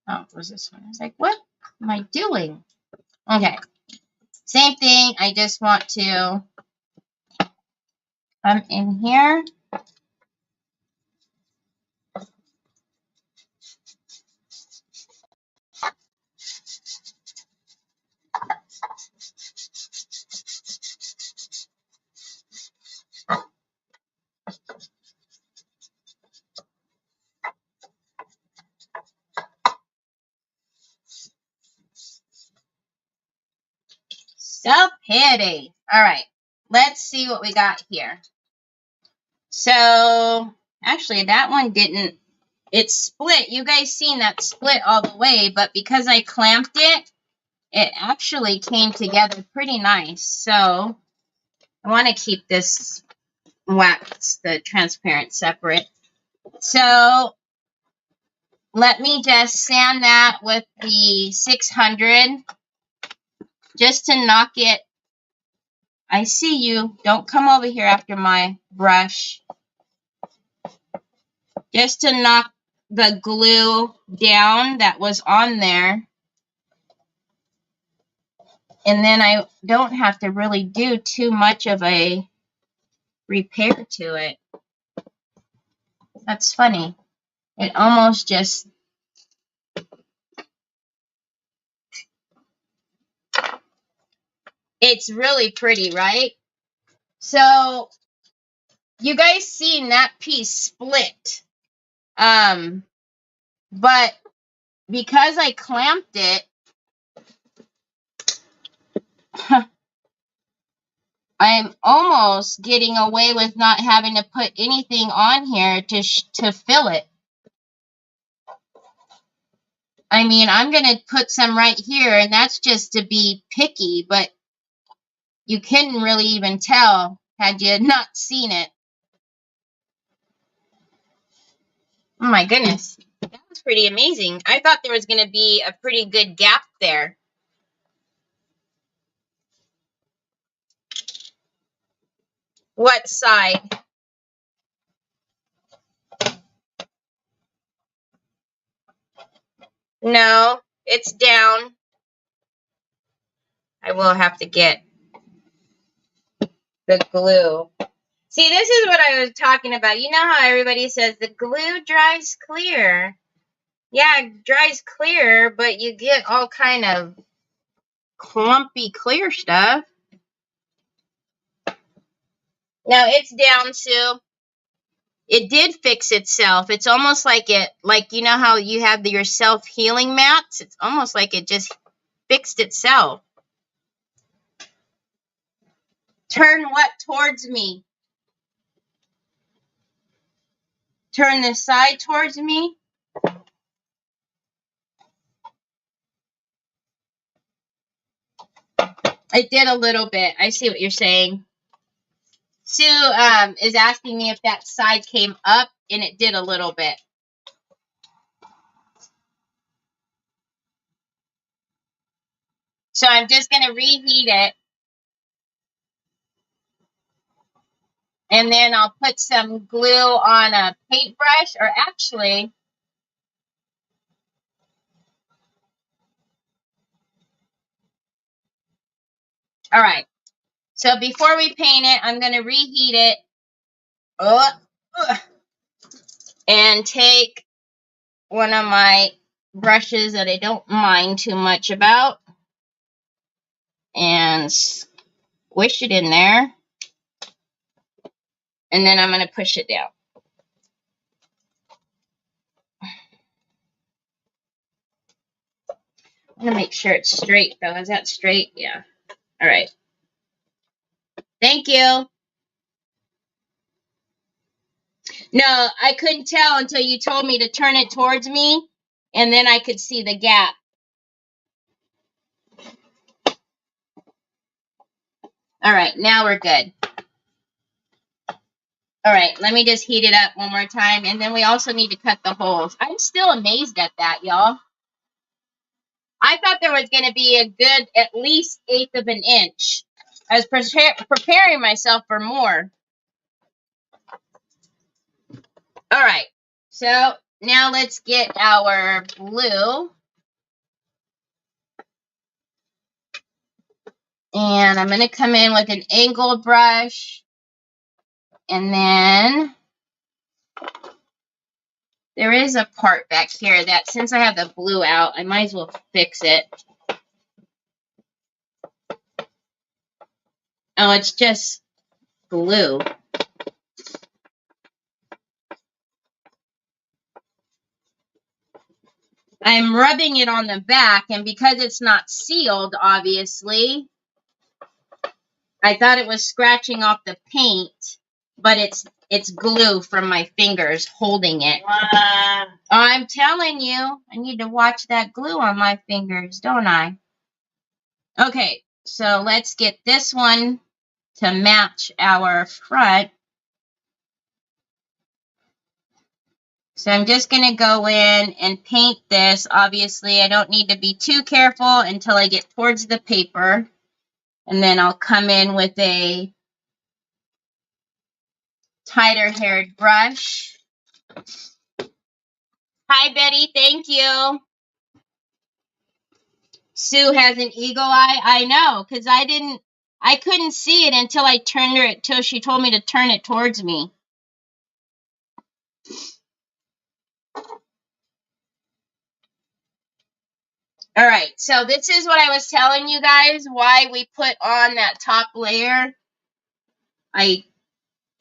oh, was this one? I was like, what am I doing? Okay. Same thing. I just want to come in here. So pretty. All right. Let's see what we got here. So, actually, that one didn't. It split. You guys seen that split all the way, but because I clamped it, it actually came together pretty nice. So, I want to keep this wax, the transparent, separate. So, let me just sand that with the 600 just to knock it. I see you. Don't come over here after my brush. Just to knock the glue down that was on there. And then I don't have to really do too much of a repair to it. That's funny. It almost just... It's really pretty, right? So, you guys seen that piece split. But because I clamped it, I'm almost getting away with not having to put anything on here to fill it. I mean, I'm going to put some right here, and that's just to be picky, but you couldn't really even tell had you not seen it. Oh my goodness. That was pretty amazing. I thought there was going to be a pretty good gap there. What side? No, it's down. I will have to get the glue. See, this is what I was talking about. You know how everybody says the glue dries clear. Yeah, it dries clear, but you get all kind of clumpy clear stuff. Now it's down, Sue. It did fix itself. It's almost like you know how you have your self-healing mats? It's almost like it just fixed itself. Turn what towards me? Turn this side towards me? It did a little bit. I see what you're saying. Sue is asking me if that side came up, and it did a little bit. So I'm just going to reheat it. And then I'll put some glue on a paintbrush, or actually, all right. So before we paint it, I'm going to reheat it. And take one of my brushes that I don't mind too much about and squish it in there. And then I'm going to push it down. I'm going to make sure it's straight, though. Is that straight? Yeah. All right. Thank you. No, I couldn't tell until you told me to turn it towards me, and then I could see the gap. All right, now we're good. All right, let me just heat it up one more time, and then we also need to cut the holes. I'm still amazed at that, y'all. I thought there was going to be a good at least 1/8 of an inch. I was preparing myself for more. All right, so now let's get our blue. And I'm going to come in with an angled brush. And then there is a part back here that since I have the blue out, I might as well fix it. Oh, it's just glue. I'm rubbing it on the back, and because it's not sealed, obviously, I thought it was scratching off the paint, but it's glue from my fingers holding it. I'm telling you, I need to watch that glue on my fingers, don't I? Okay, so let's get this one to match our front. So I'm just going to go in and paint this. Obviously, I don't need to be too careful until I get towards the paper. And then I'll come in with a tighter haired brush. Hi, Betty. Thank you. Sue has an eagle eye. I know, because I couldn't see it until I turned her, till she told me to turn it towards me. All right, so this is what I was telling you guys, why we put on that top layer. I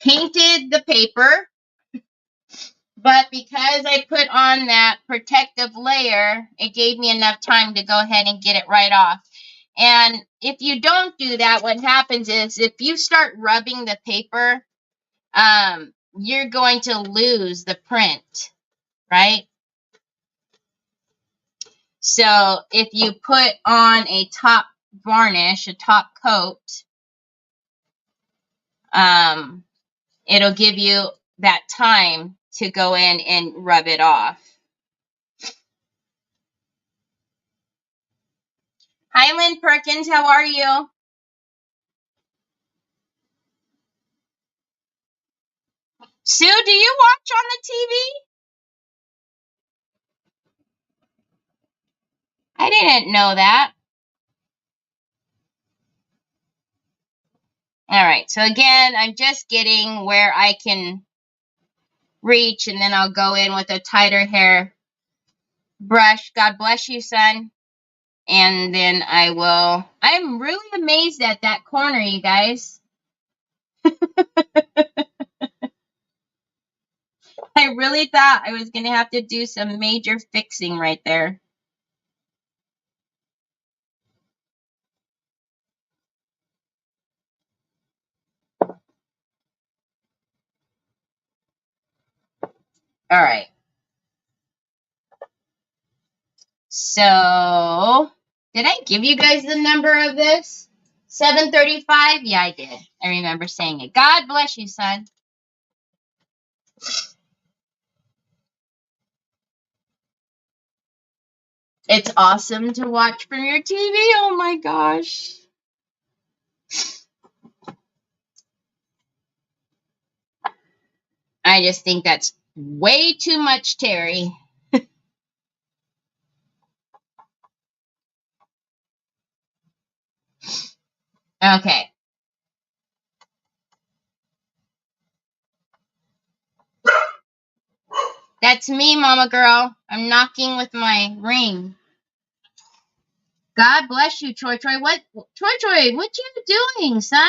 painted the paper, but because I put on that protective layer, it gave me enough time to go ahead and get it right off. And if you don't do that, what happens is if you start rubbing the paper, you're going to lose the print, right? So if you put on a top varnish, a top coat, it'll give you that time to go in and rub it off. Hi, Lynn Perkins. How are you? Sue, do you watch on the TV? I didn't know that. All right. So again, I'm just getting where I can reach, and then I'll go in with a tighter hair brush. God bless you, son. And then I'm really amazed at that corner, you guys. I really thought I was going to have to do some major fixing right there. All right. So, did I give you guys the number of this? 735? Yeah, I did. I remember saying it. God bless you, son. It's awesome to watch from your TV. Oh my gosh. I just think that's way too much, Terry. Okay. That's me, mama girl. I'm knocking with my ring. God bless you, Troy. Troy, what you doing, son?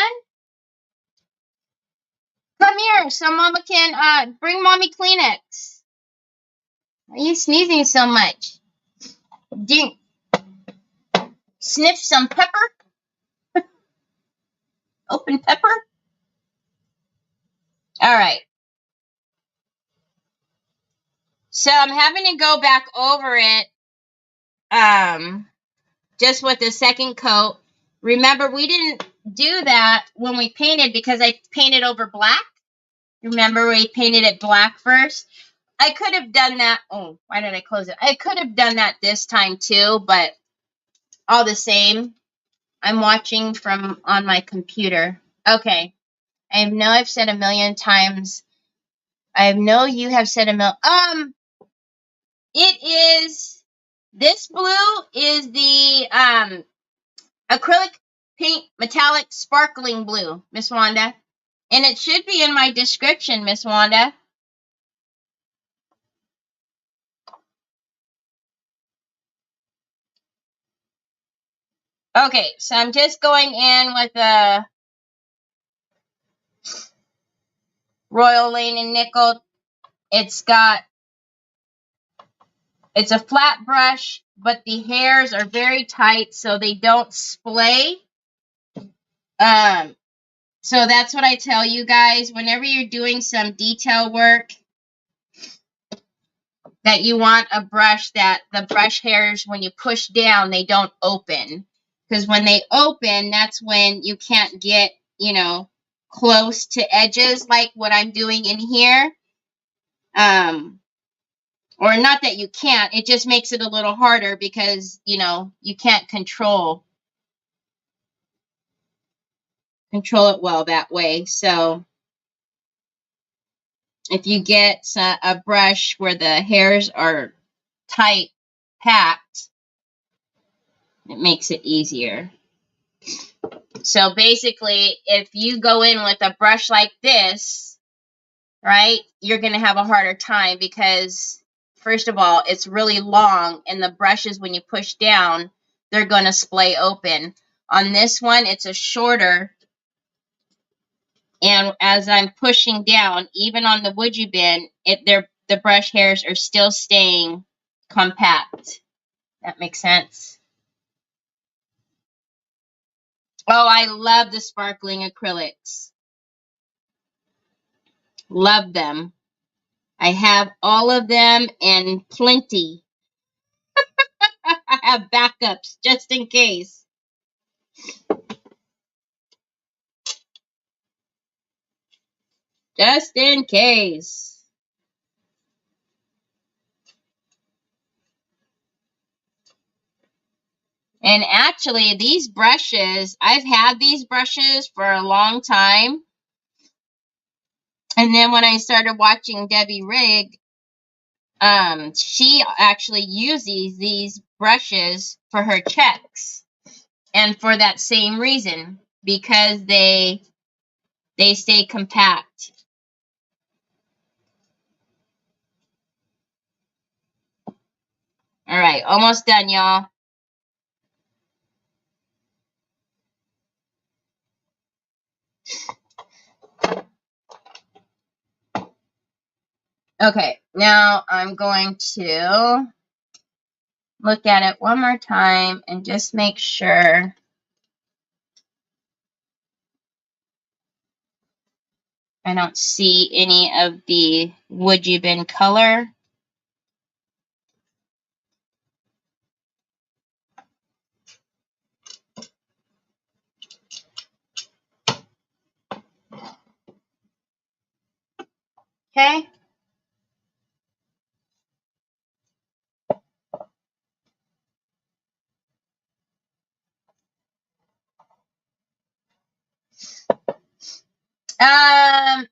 Come here so mama can bring mommy Kleenex. Why are you sneezing so much? Do you sniff some pepper? Open pepper? All right. So I'm having to go back over it just with the second coat. Remember, we didn't do that when we painted because I painted over black. Remember, we painted it black first? I could have done that. Oh, why did I close it? I could have done that this time too, but all the same, I'm watching from on my computer. Okay. I know I've said a million times. I know you have said a million. It is, this blue is the acrylic Pink metallic sparkling blue, Miss Wanda. And it should be in my description, Miss Wanda. Okay, so I'm just going in with a Royal Lane and Nickel. It's a flat brush, but the hairs are very tight so they don't splay. So that's what I tell you guys. Whenever you're doing some detail work, that you want a brush that the brush hairs, when you push down, they don't open. Because when they open, that's when you can't get, close to edges like what I'm doing in here. Or not that you can't, it just makes it a little harder because, you can't control it well that way. So if you get a brush where the hairs are tight, packed, it makes it easier. So basically, if you go in with a brush like this, right, you're going to have a harder time because, first of all, it's really long, and the brushes, when you push down, they're going to splay open. On this one, it's a shorter, and as I'm pushing down, even on the woodgie bin, the brush hairs are still staying compact. That makes sense? Oh, I love the sparkling acrylics. Love them. I have all of them and plenty. I have backups just in case. Just in case. And actually, these brushes, I've had these brushes for a long time. And then when I started watching Debbie Rigg, she actually uses these brushes for her checks. And for that same reason, because they stay compact. All right, almost done, y'all. Okay, now I'm going to look at it one more time and just make sure I don't see any of the woodgie bin color. Okay.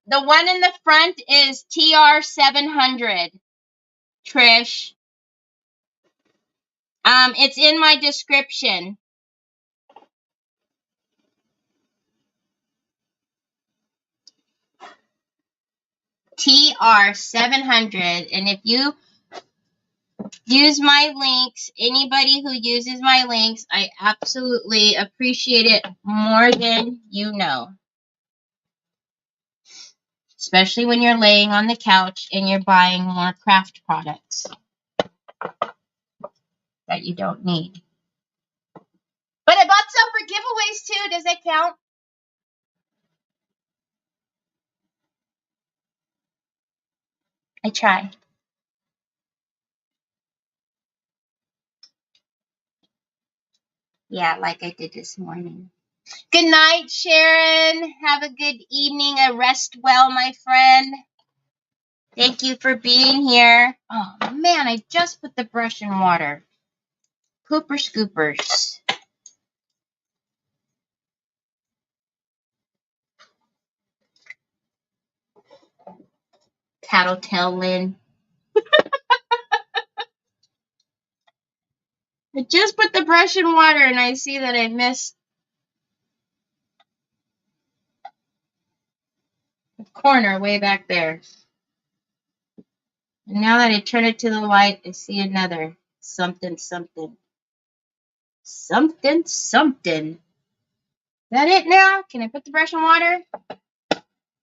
The one in the front is TR700, Trish. It's in my description. TR700, and if you use my links, anybody who uses my links, I absolutely appreciate it more than you know. Especially when you're laying on the couch and you're buying more craft products that you don't need. But I bought some for giveaways too. Does that count? I try. Yeah, like I did this morning. Good night, Sharon. Have a good evening. Rest well, my friend. Thank you for being here. Oh, man, I just put the brush in water. Pooper scoopers. Tattletale Lynn. I just put the brush in water and I see that I missed corner way back there. And now that I turn it to the light, I see another something, something. Something, something. Is that it now? Can I put the brush in water?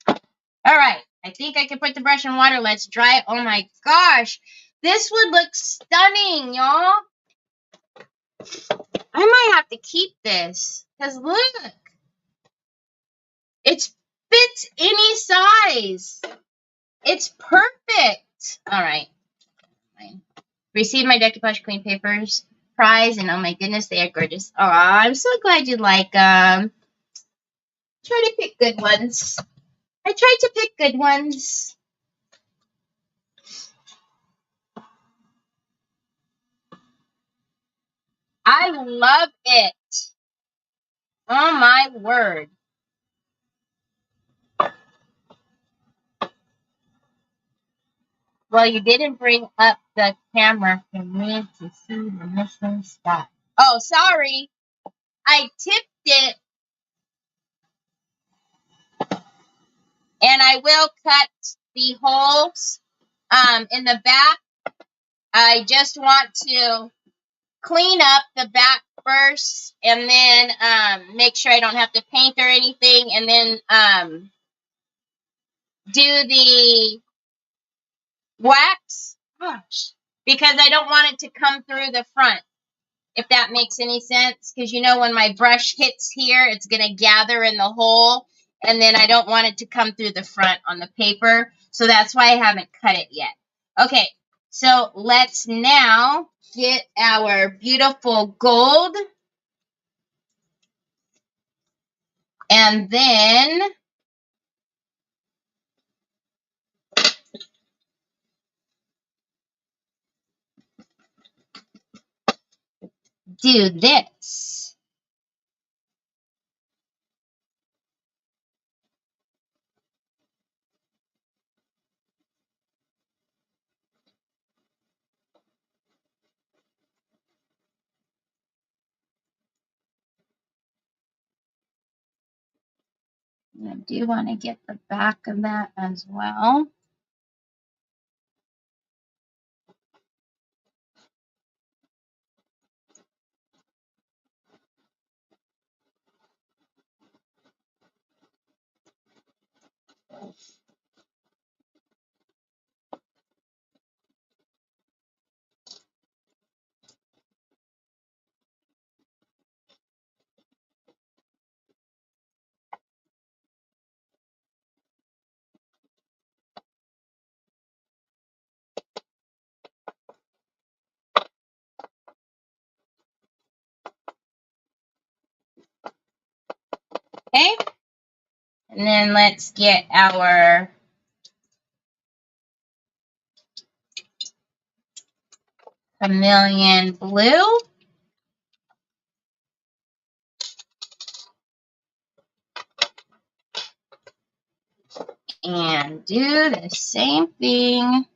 All right. I think I can put the brush in water. Let's dry it. Oh my gosh. This would look stunning, y'all. I might have to keep this. Because look. It fits any size. It's perfect. All right. Fine. Received my Decoupage Clean Papers prize, and oh my goodness, they are gorgeous. Oh, I'm so glad you like them. Try to pick good ones. I tried to pick good ones. I love it. Oh my word. Well, you didn't bring up the camera for me to see the missing spot. Oh, sorry. I tipped it. And I will cut the holes in the back. I just want to clean up the back first and then make sure I don't have to paint or anything, and then do the wax. Gosh, because I don't want it to come through the front, if that makes any sense, because you know when my brush hits here, it's going to gather in the hole, and then I don't want it to come through the front on the paper, so that's why I haven't cut it yet. Okay, so let's now get our beautiful gold, and then do this. I do want to get the back of that as well. Okay, and then let's get our chameleon blue. And do the same thing.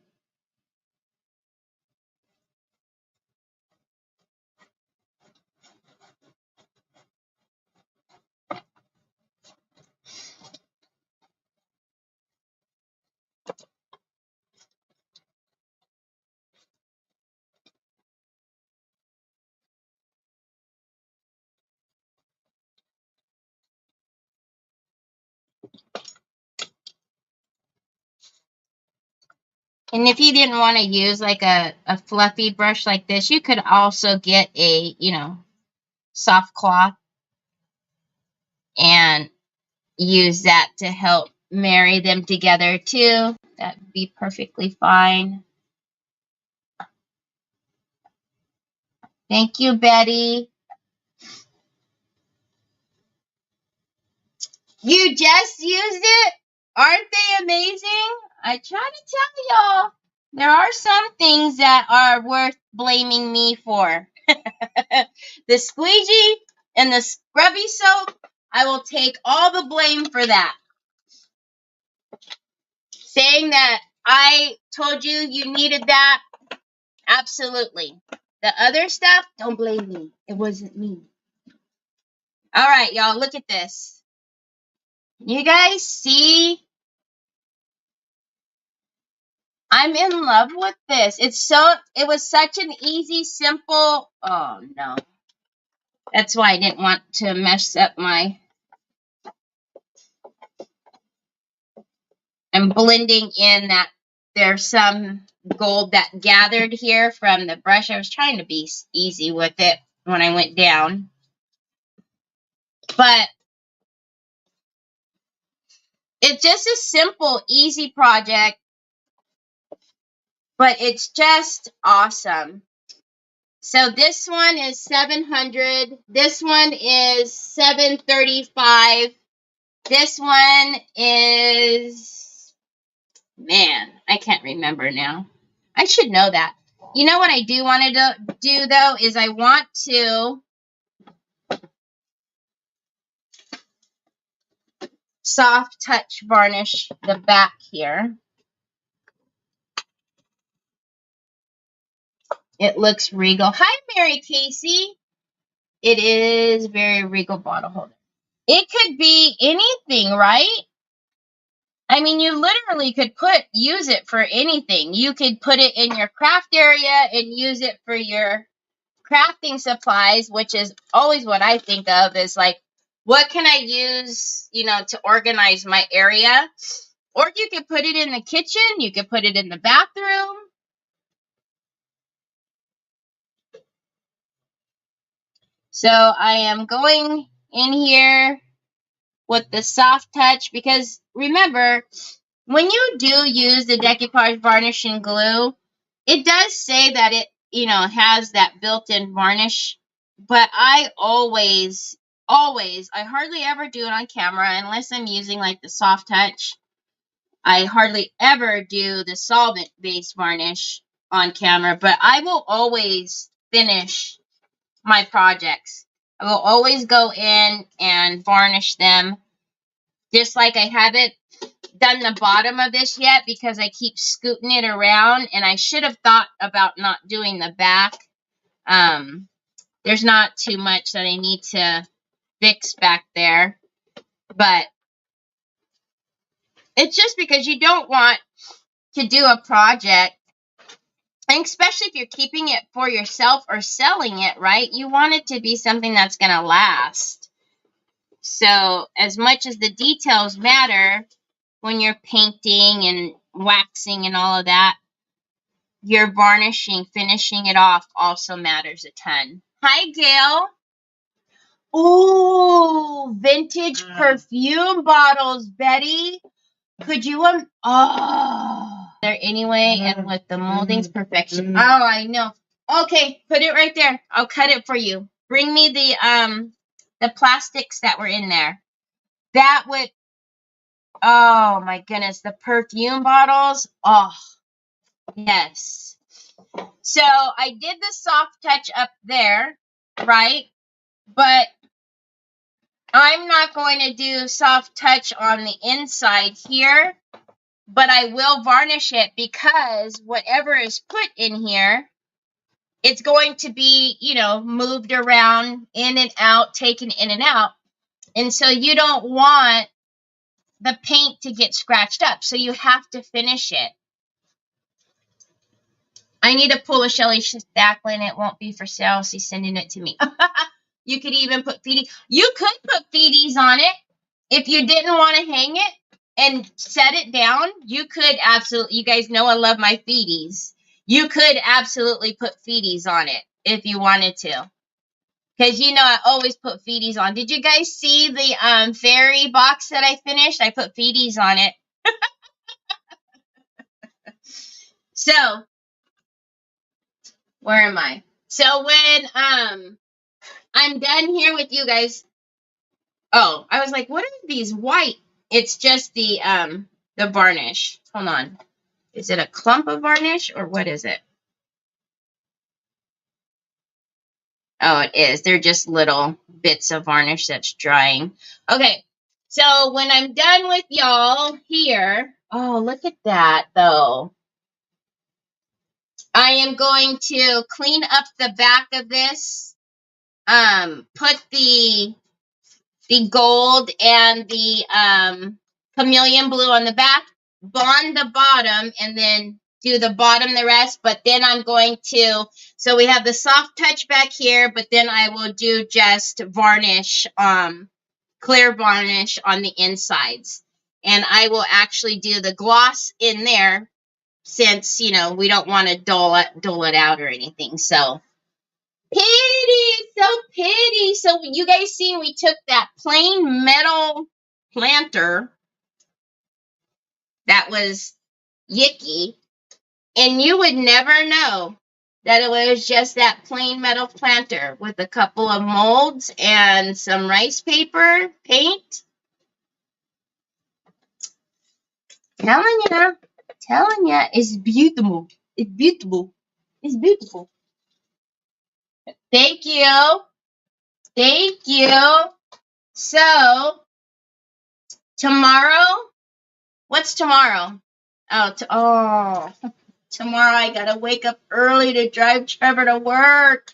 And if you didn't want to use like a fluffy brush like this, you could also get a, soft cloth and use that to help marry them together too. That'd be perfectly fine. Thank you, Betty. You just used it? Aren't they amazing? I try to tell y'all. There are some things that are worth blaming me for. The squeegee and the scrubby soap, I will take all the blame for that. Saying that I told you you needed that, absolutely. The other stuff, don't blame me. It wasn't me. All right, y'all, look at this. You guys see I'm in love with this. It was such an easy, simple, oh no. That's why I didn't want to mess up my, I'm blending in that there's some gold that gathered here from the brush. I was trying to be easy with it when I went down. But it's just a simple, easy project. But it's just awesome. So this one is 700. This one is 735. This one is, man, I can't remember now. I should know that. You know what I do want to do though is I want to soft touch varnish the back here. It looks regal. Hi, Mary Casey. It is very regal bottle holder. It could be anything, right? I mean, you literally could use it for anything. You could put it in your craft area and use it for your crafting supplies, which is always what I think of is like, what can I use, you know, to organize my area? Or you could put it in the kitchen. You could put it in the bathroom. So I am going in here with the soft touch because remember, when you do use the decoupage varnish and glue, it does say that it, you know, has that built-in varnish, but I hardly ever do it on camera unless I'm using like the soft touch. I hardly ever do the solvent-based varnish on camera, but I will always finish my projects. I will always go in and varnish them, just like I haven't done the bottom of this yet because I keep scooting it around, and I should have thought about not doing the back. There's not too much that I need to fix back there, but it's just because you don't want to do a project, and especially if you're keeping it for yourself or selling it, right? You want it to be something that's going to last. So as much as the details matter when you're painting and waxing and all of that, your varnishing, finishing it off also matters a ton. Hi, Gail. Ooh, vintage perfume bottles, Betty. Could you, there anyway, and with the moldings, perfection. Oh, I know. Okay, put it right there. I'll cut it for you. Bring me the plastics that were in there. That would, oh my goodness, the perfume bottles. Oh, yes. So I did the soft touch up there, right? But I'm not going to do soft touch on the inside here, but I will varnish it because whatever is put in here, it's going to be, you know, moved around, in and out, taken in and out. And so you don't want the paint to get scratched up. So you have to finish it. I need to pull a Shelly Stacklin. It won't be for sale. She's sending it to me. You could even put feeties. You could put feeties on it. If you didn't want to hang it and set it down, you could absolutely, you guys know I love my feeties. You could absolutely put feeties on it if you wanted to. Because, you know, I always put feeties on. Did you guys see the fairy box that I finished? I put feeties on it. So, where am I? So when I'm done here with you guys. Oh, I was like, what are these white? It's just the varnish. Hold on. Is it a clump of varnish or what is it? Oh, it is. They're just little bits of varnish that's drying. Okay. So when I'm done with y'all here, oh, look at that though. I am going to clean up the back of this. Put the gold and the chameleon blue on the back, bond the bottom, and then do the bottom the rest, but then I'm going to, so we have the soft touch back here, but then I will do just varnish, clear varnish on the insides. And I will actually do the gloss in there since, you know, we don't want to dull it out or anything. So pretty, so pretty. So you guys seen we took that plain metal planter that was yicky, and you would never know that it was just that plain metal planter with a couple of molds and some rice paper paint. Telling you, it's beautiful. It's beautiful. It's beautiful. Thank you. Thank you. So, tomorrow, what's tomorrow? Oh, tomorrow I gotta wake up early to drive Trevor to work.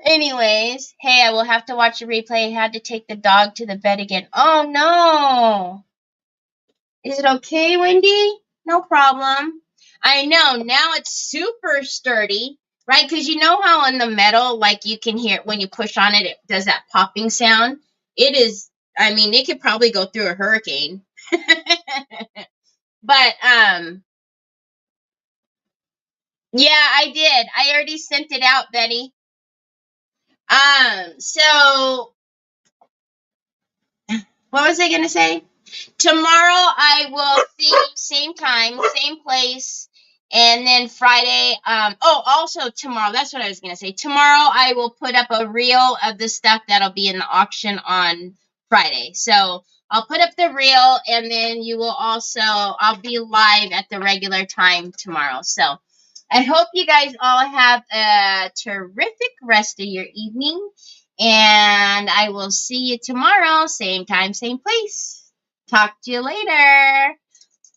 Anyways, hey, I will have to watch the replay. I had to take the dog to the bed again. Oh, no. Is it okay, Wendy? No problem. I know. Now it's super sturdy, right? Because you know how in the metal, like you can hear when you push on it, it does that popping sound. It is, I mean, it could probably go through a hurricane. But, yeah, I did. I already sent it out, Betty. So what was I going to say? Tomorrow I will see you same time, same place. And then Friday, also tomorrow, that's what I was going to say. Tomorrow I will put up a reel of the stuff that'll be in the auction on Friday. So I'll put up the reel, and then you will also, I'll be live at the regular time tomorrow. So I hope you guys all have a terrific rest of your evening. And I will see you tomorrow, same time, same place. Talk to you later.